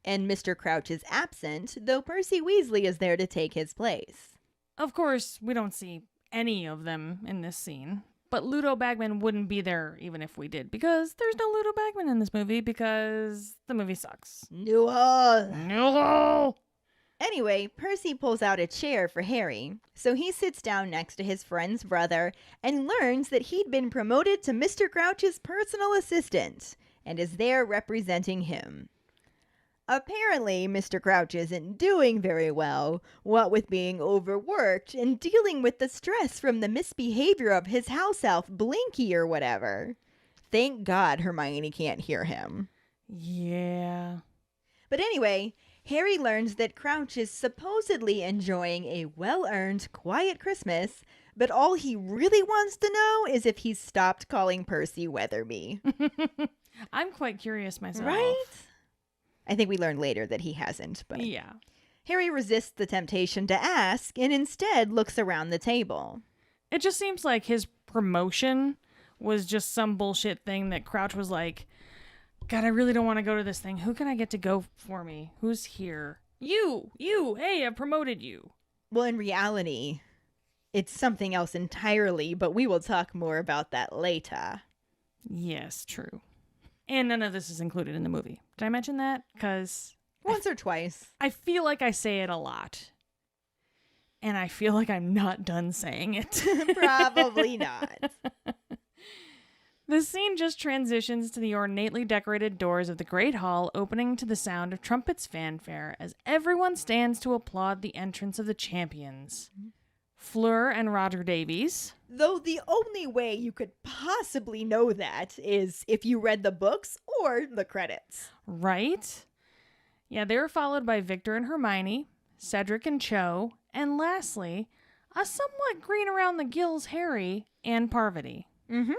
And Mr. Crouch is absent, though Percy Weasley is there to take his place. Of course, we don't see any of them in this scene. But Ludo Bagman wouldn't be there even if we did, because there's no Ludo Bagman in this movie because the movie sucks. No. Anyway, Percy pulls out a chair for Harry, so he sits down next to his friend's brother and learns that he'd been promoted to Mr. Crouch's personal assistant and is there representing him. Apparently, Mr. Crouch isn't doing very well, what with being overworked and dealing with the stress from the misbehavior of his house elf Blinky or whatever. Thank God Hermione can't hear him. Yeah. But anyway, Harry learns that Crouch is supposedly enjoying a well-earned, quiet Christmas, but all he really wants to know is if he's stopped calling Percy Weatherby. I'm quite curious myself. Right? I think we learn later that he hasn't, but yeah. Harry resists the temptation to ask and instead looks around the table. It just seems like his promotion was just some bullshit thing that Crouch was like, God, I really don't want to go to this thing. Who can I get to go for me? Who's here? You, hey, I promoted you. Well, in reality, it's something else entirely, but we will talk more about that later. Yes, true. And none of this is included in the movie. Did I mention that? Because once or twice. I feel like I say it a lot. And I feel like I'm not done saying it. Probably not. The scene just transitions to the ornately decorated doors of the Great Hall opening to the sound of trumpets' fanfare as everyone stands to applaud the entrance of the champions. Fleur and Roger Davies. Though the only way you could possibly know that is if you read the books or the credits. Right? Yeah, they were followed by Victor and Hermione, Cedric and Cho, and lastly, a somewhat green around the gills Harry and Parvati. Mm-hmm.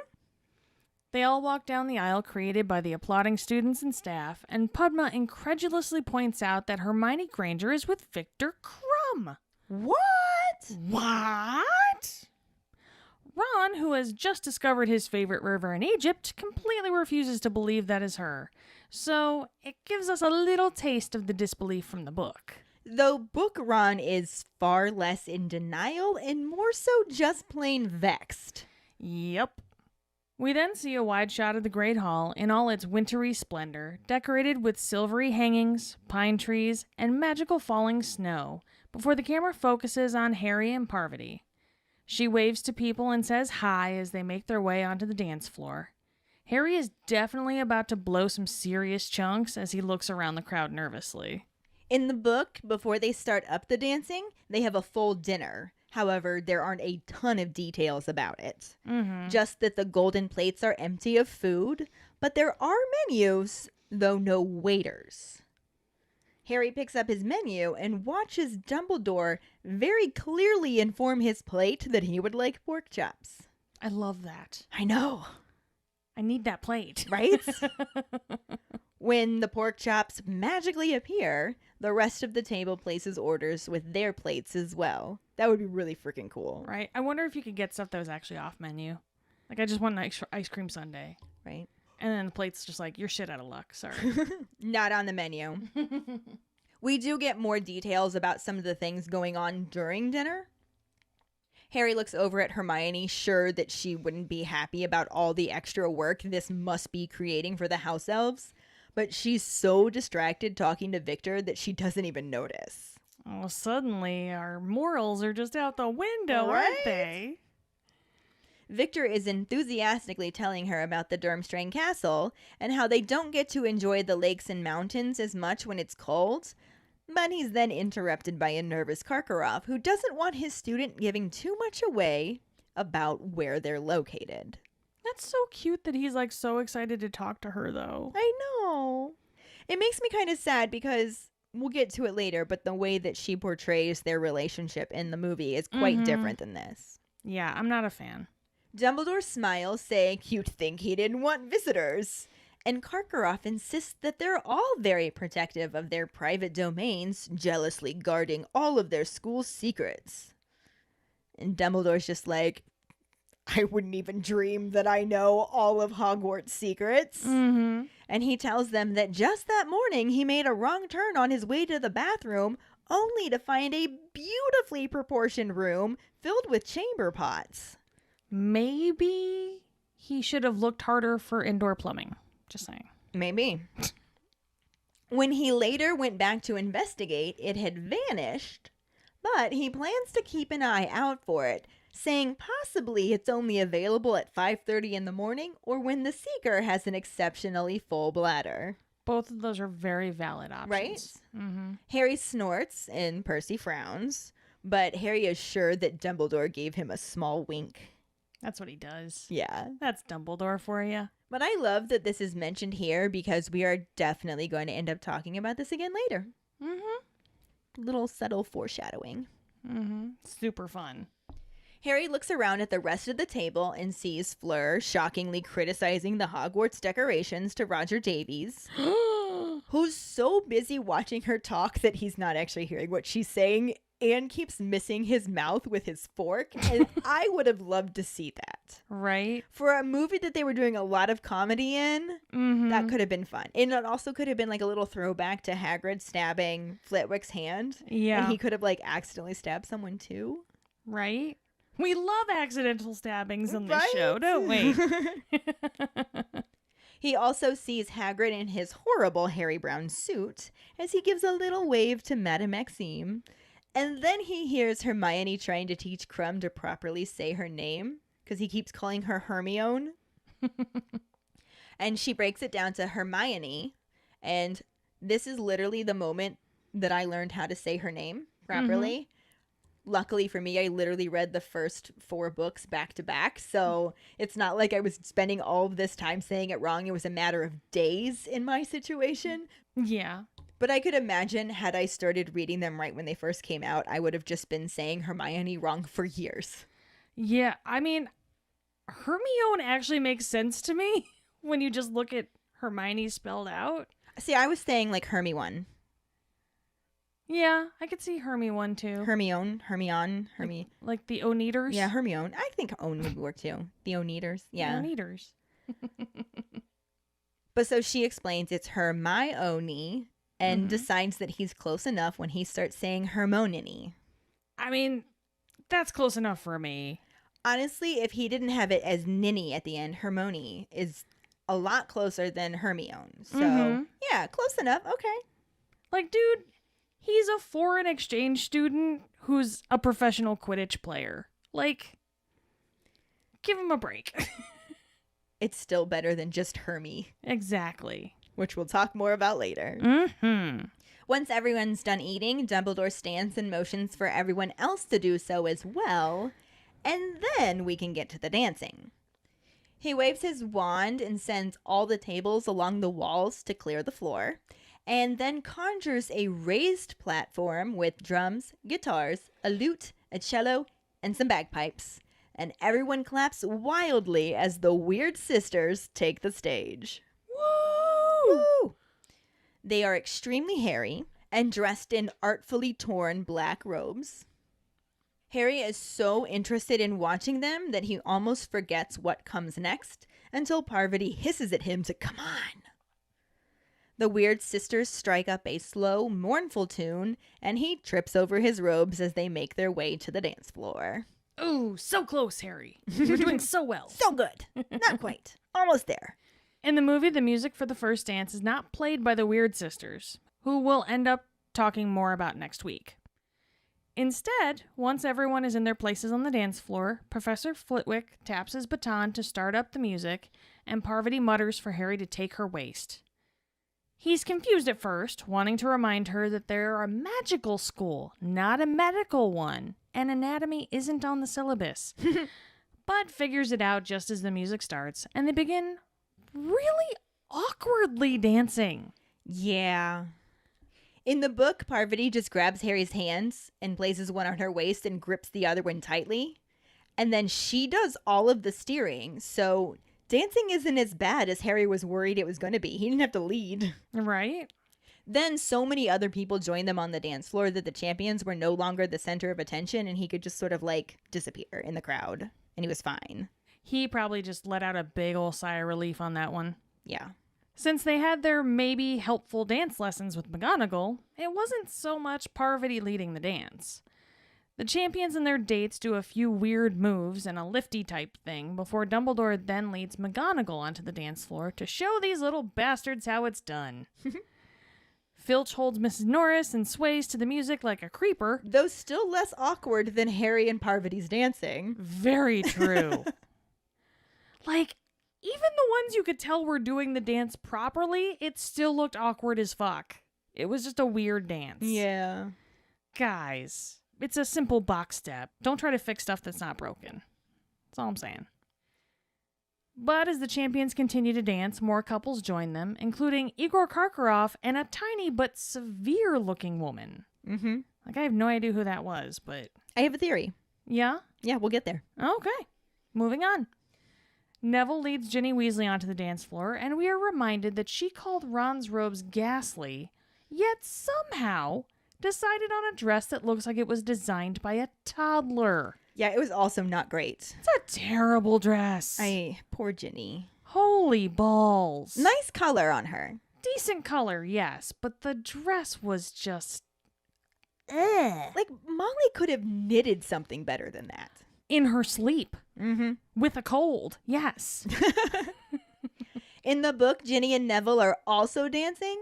They all walk down the aisle created by the applauding students and staff, and Padma incredulously points out that Hermione Granger is with Victor Crumb. What? What? Ron, who has just discovered his favorite river in Egypt, completely refuses to believe that is her. So it gives us a little taste of the disbelief from the book. Though Book Ron is far less in denial and more so just plain vexed. Yep. We then see a wide shot of the Great Hall in all its wintry splendor, decorated with silvery hangings, pine trees, and magical falling snow, before the camera focuses on Harry and Parvati. She waves to people and says hi as they make their way onto the dance floor. Harry is definitely about to blow some serious chunks as he looks around the crowd nervously. In the book, before they start up the dancing, they have a full dinner. However, there aren't a ton of details about it. Just that the golden plates are empty of food, but there are menus, though no waiters. Harry picks up his menu and watches Dumbledore very clearly inform his plate that he would like pork chops. I love that. I know. I need that plate. Right? When the pork chops magically appear, the rest of the table places orders with their plates as well. That would be really freaking cool. Right? I wonder if you could get stuff that was actually off menu. Like, I just want an ice cream sundae. Right? And then the plate's just like, you're shit out of luck. Sorry. Not on the menu. We do get more details about some of the things going on during dinner. Harry looks over at Hermione, sure that she wouldn't be happy about all the extra work this must be creating for the house elves. But she's so distracted talking to Victor that she doesn't even notice. Well, suddenly our morals are just out the window, Right? aren't they? Victor is enthusiastically telling her about the Durmstrang Castle and how they don't get to enjoy the lakes and mountains as much when it's cold. But he's then interrupted by a nervous Karkaroff who doesn't want his student giving too much away about where they're located. That's so cute that he's like so excited to talk to her, though. I know. It makes me kind of sad because we'll get to it later, but the way that she portrays their relationship in the movie is quite different than this. Yeah, I'm not a fan. Dumbledore smiles, saying you'd think he didn't want visitors. And Karkaroff insists that they're all very protective of their private domains, jealously guarding all of their school secrets. And Dumbledore's just like, I wouldn't even dream that I know all of Hogwarts' secrets. And he tells them that just that morning he made a wrong turn on his way to the bathroom, only to find a beautifully proportioned room filled with chamber pots. Maybe he should have looked harder for indoor plumbing. Just saying. Maybe. When he later went back to investigate, it had vanished, but he plans to keep an eye out for it, saying possibly it's only available at 5:30 in the morning or when the seeker has an exceptionally full bladder. Both of those are very valid options. Right? Harry snorts and Percy frowns, but Harry is sure that Dumbledore gave him a small wink. That's what he does. Yeah. That's Dumbledore for you. But I love that this is mentioned here because we are definitely going to end up talking about this again later. Little subtle foreshadowing. Super fun. Harry looks around at the rest of the table and sees Fleur shockingly criticizing the Hogwarts decorations to Roger Davies, who's so busy watching her talk that he's not actually hearing what she's saying and keeps missing his mouth with his fork. And I would have loved to see that. Right? For a movie that they were doing a lot of comedy in, that could have been fun. And it also could have been like a little throwback to Hagrid stabbing Flitwick's hand. Yeah. And he could have like accidentally stabbed someone too. Right? We love accidental stabbings on this Right? show, don't we? He also sees Hagrid in his horrible Harry Brown suit as he gives a little wave to Madame Maxime. And then he hears Hermione trying to teach Crumb to properly say her name because he keeps calling her Hermione. And she breaks it down to Hermione. And this is literally the moment that I learned how to say her name properly. Luckily for me, I literally read the first 4 books back to back. So it's not like I was spending all of this time saying it wrong. It was a matter of days in my situation. Yeah. But I could imagine had I started reading them right when they first came out, I would have just been saying Hermione wrong for years. Yeah, I mean, Hermione actually makes sense to me when you just look at Hermione spelled out. See, I was saying like Hermione. Yeah, I could see Hermione too. Hermione, Hermione. Like the Oneaters? Yeah, Hermione. I think Own would work too. The Oneaters. Yeah. Oneaters. But so she explains it's Hermione and decides that he's close enough when he starts saying Hermione. I mean, that's close enough for me. Honestly, if he didn't have it as Ninny at the end, Hermione is a lot closer than Hermione. So, yeah, close enough. Okay. Like, dude, he's a foreign exchange student who's a professional Quidditch player. Like, give him a break. It's still better than just Hermie. Exactly. Which we'll talk more about later. Mm-hmm. Once everyone's done eating, Dumbledore stands and motions for everyone else to do so as well, and then we can get to the dancing. He waves his wand and sends all the tables along the walls to clear the floor, and then conjures a raised platform with drums, guitars, a lute, a cello, and some bagpipes. And everyone claps wildly as the Weird Sisters take the stage. Woo! Woo! They are extremely hairy and dressed in artfully torn black robes. Harry is so interested in watching them that he almost forgets what comes next until Parvati hisses at him to come on. The Weird Sisters strike up a slow, mournful tune, and he trips over his robes as they make their way to the dance floor. Ooh, so close, Harry. You're doing so well. So good. Not quite. Almost there. In the movie, the music for the first dance is not played by the Weird Sisters, who we'll end up talking more about next week. Instead, once everyone is in their places on the dance floor, Professor Flitwick taps his baton to start up the music, and Parvati mutters for Harry to take her waist. He's confused at first, wanting to remind her that they're a magical school, not a medical one, and anatomy isn't on the syllabus. But figures it out just as the music starts, and they begin really awkwardly dancing. Yeah. In the book, Parvati just grabs Harry's hands and places one on her waist and grips the other one tightly. And then she does all of the steering, so dancing isn't as bad as Harry was worried it was going to be. He didn't have to lead. Right? Then so many other people joined them on the dance floor that the champions were no longer the center of attention, and he could just sort of like disappear in the crowd, and he was fine. He probably just let out a big ol' sigh of relief on that one. Yeah. Since they had their maybe helpful dance lessons with McGonagall, it wasn't so much Parvati leading the dance. The champions and their dates do a few weird moves and a lifty type thing before Dumbledore then leads McGonagall onto the dance floor to show these little bastards how it's done. Filch holds Mrs. Norris and sways to the music like a creeper. Though still less awkward than Harry and Parvati's dancing. Very true. Like, even the ones you could tell were doing the dance properly, it still looked awkward as fuck. It was just a weird dance. Yeah. Guys, it's a simple box step. Don't try to fix stuff that's not broken. That's all I'm saying. But as the champions continue to dance, more couples join them, including Igor Karkaroff and a tiny but severe-looking woman. Mm-hmm. Like, I have no idea who that was, but... I have a theory. Yeah? Yeah, we'll get there. Okay. Moving on. Neville leads Ginny Weasley onto the dance floor, and we are reminded that she called Ron's robes ghastly, yet somehow decided on a dress that looks like it was designed by a toddler. Yeah, it was also not great. It's a terrible dress. Poor Ginny. Holy balls. Nice color on her. Decent color, yes, but the dress was just... Like, Molly could have knitted something better than that. In her sleep. Mm-hmm. With a cold, yes. In the book, Ginny and Neville are also dancing,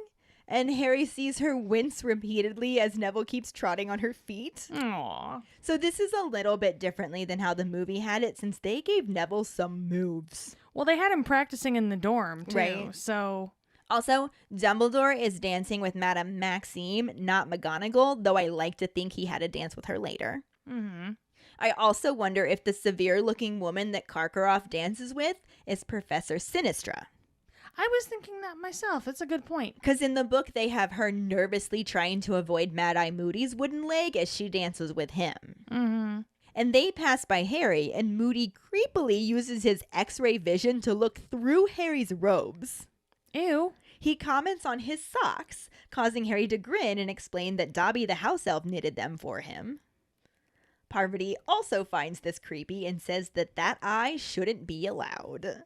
and Harry sees her wince repeatedly as Neville keeps trotting on her feet. Aww. So this is a little bit differently than how the movie had it, since they gave Neville some moves. Well, they had him practicing in the dorm, too, right. So... Also, Dumbledore is dancing with Madame Maxime, not McGonagall, though I like to think he had a dance with her later. Mm-hmm. I also wonder if the severe-looking woman that Karkaroff dances with is Professor Sinistra. I was thinking that myself. It's a good point. Because in the book, they have her nervously trying to avoid Mad-Eye Moody's wooden leg as she dances with him. Mm-hmm. And they pass by Harry, and Moody creepily uses his X-ray vision to look through Harry's robes. Ew. He comments on his socks, causing Harry to grin and explain that Dobby the house elf knitted them for him. Parvati also finds this creepy and says that eye shouldn't be allowed.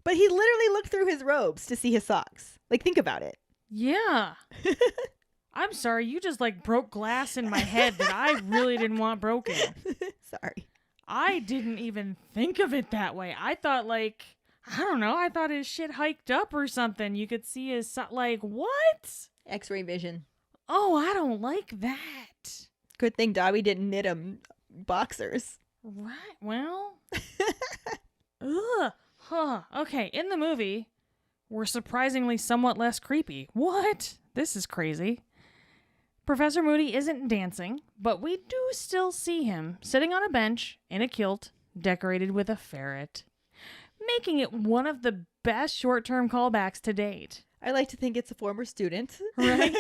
But he literally looked through his robes to see his socks. Like, think about it. Yeah. I'm sorry, you just like broke glass in my head that I really didn't want broken. Sorry. I didn't even think of it that way. I thought, like, I don't know. I thought his shit hiked up or something. You could see his, like, what? X-ray vision. Oh, I don't like that. Good thing Dobby didn't knit him boxers. Right. Well. Ugh. Huh. Okay. In the movie, we're surprisingly somewhat less creepy. What? This is crazy. Professor Moody isn't dancing, but we do still see him sitting on a bench in a kilt decorated with a ferret, making it one of the best short-term callbacks to date. I like to think it's a former student. Right?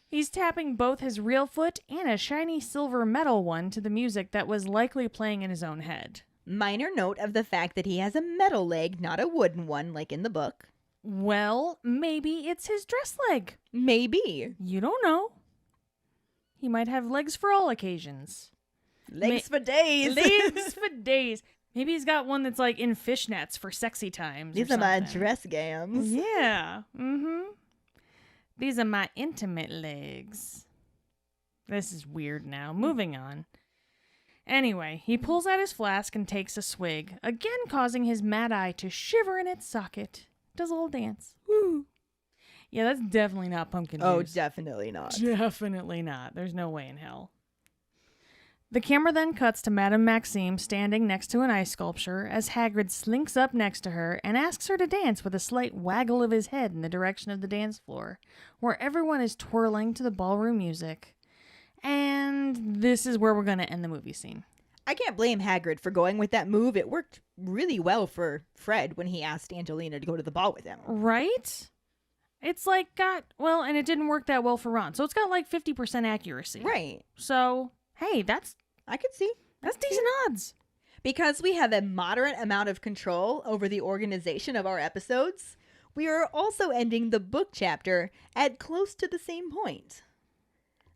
He's tapping both his real foot and a shiny silver metal one to the music that was likely playing in his own head. Minor note of the fact that he has a metal leg, not a wooden one like in the book. Well, maybe it's his dress leg. Maybe. You don't know. He might have legs for all occasions. Legs for days. Legs for days. Maybe he's got one that's like in fishnets for sexy times. These or are my something. dress gams. Yeah. Mm-hmm. These are my intimate legs. This is weird now. Moving on. Anyway, he pulls out his flask and takes a swig, again causing his mad eye to shiver in its socket. Does a little dance. Woo. Yeah, that's definitely not pumpkin juice. Oh, definitely not. Definitely not. There's no way in hell. The camera then cuts to Madame Maxime standing next to an ice sculpture as Hagrid slinks up next to her and asks her to dance with a slight waggle of his head in the direction of the dance floor, where everyone is twirling to the ballroom music. And this is where we're going to end the movie scene. I can't blame Hagrid for going with that move. It worked really well for Fred when he asked Angelina to go to the ball with him. Right? It's like and it didn't work that well for Ron. So it's got like 50% accuracy. Right. So, hey, I could see. that's decent odds. Because we have a moderate amount of control over the organization of our episodes, we are also ending the book chapter at close to the same point.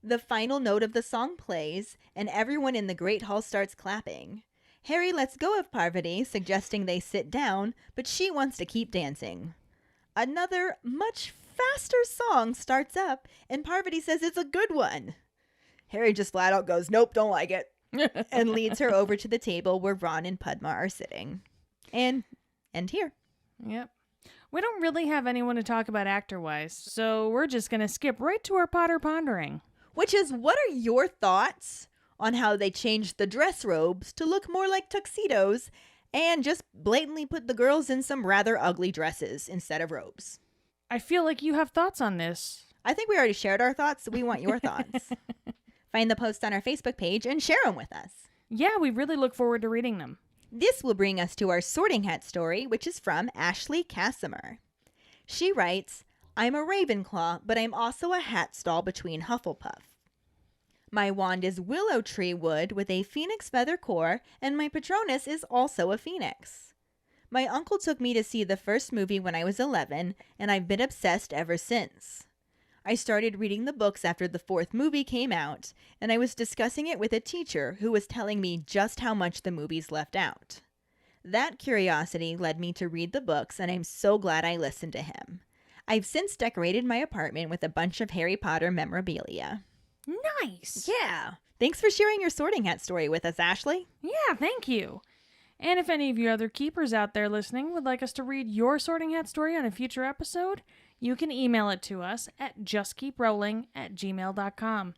The final note of the song plays, and everyone in the Great Hall starts clapping. Harry lets go of Parvati, suggesting they sit down, but she wants to keep dancing. Another, much faster song starts up, and Parvati says it's a good one. Harry just flat out goes, nope, don't like it, and leads her over to the table where Ron and Padma are sitting. And here. Yep. We don't really have anyone to talk about actor-wise, so we're just going to skip right to our Potter pondering. Which is, what are your thoughts on how they changed the dress robes to look more like tuxedos and just blatantly put the girls in some rather ugly dresses instead of robes? I feel like you have thoughts on this. I think we already shared our thoughts, so we want your thoughts. Find the post on our Facebook page and share them with us. Yeah, we really look forward to reading them. This will bring us to our Sorting Hat story, which is from Ashley Casimir. She writes, I'm a Ravenclaw, but I'm also a hat stall between Hufflepuff. My wand is willow tree wood with a phoenix feather core, and my Patronus is also a phoenix. My uncle took me to see the first movie when I was 11, and I've been obsessed ever since. I started reading the books after the fourth movie came out, and I was discussing it with a teacher who was telling me just how much the movies left out. That curiosity led me to read the books, and I'm so glad I listened to him. I've since decorated my apartment with a bunch of Harry Potter memorabilia. Nice. Yeah. Thanks for sharing your Sorting Hat story with us, Ashley. Yeah, thank you. And if any of you other keepers out there listening would like us to read your Sorting Hat story on a future episode, you can email it to us at justkeeprolling@gmail.com.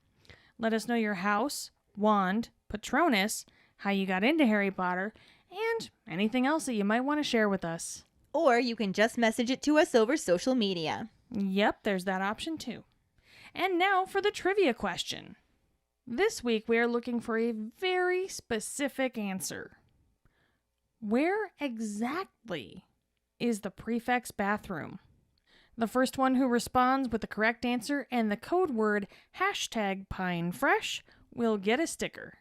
Let us know your house, wand, Patronus, how you got into Harry Potter, and anything else that you might want to share with us. Or you can just message it to us over social media. Yep, there's that option too. And now for the trivia question. This week we are looking for a very specific answer. Where exactly is the prefect's bathroom? The first one who responds with the correct answer and the code word #PineFresh will get a sticker.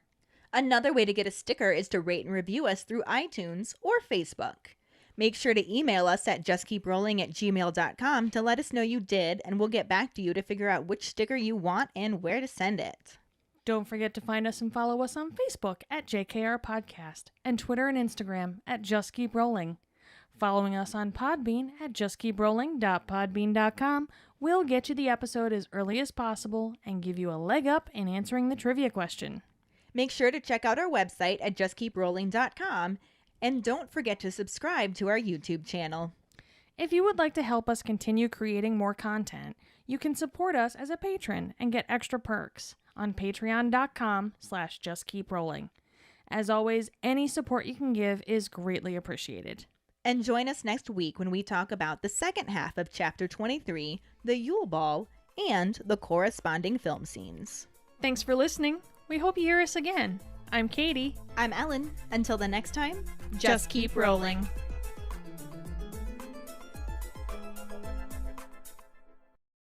Another way to get a sticker is to rate and review us through iTunes or Facebook. Make sure to email us at justkeeprolling@gmail.com to let us know you did, and we'll get back to you to figure out which sticker you want and where to send it. Don't forget to find us and follow us on Facebook at JKR Podcast and Twitter and Instagram at JustKeepRolling. Following us on Podbean at justkeeprolling.podbean.com will get you the episode as early as possible and give you a leg up in answering the trivia question. Make sure to check out our website at justkeeprolling.com, and don't forget to subscribe to our YouTube channel. If you would like to help us continue creating more content, you can support us as a patron and get extra perks on patreon.com/justkeeprolling. As always, any support you can give is greatly appreciated. And join us next week when we talk about the second half of Chapter 23, the Yule Ball, and the corresponding film scenes. Thanks for listening. We hope you hear us again. I'm Katie. I'm Ellen. Until the next time, Just keep rolling.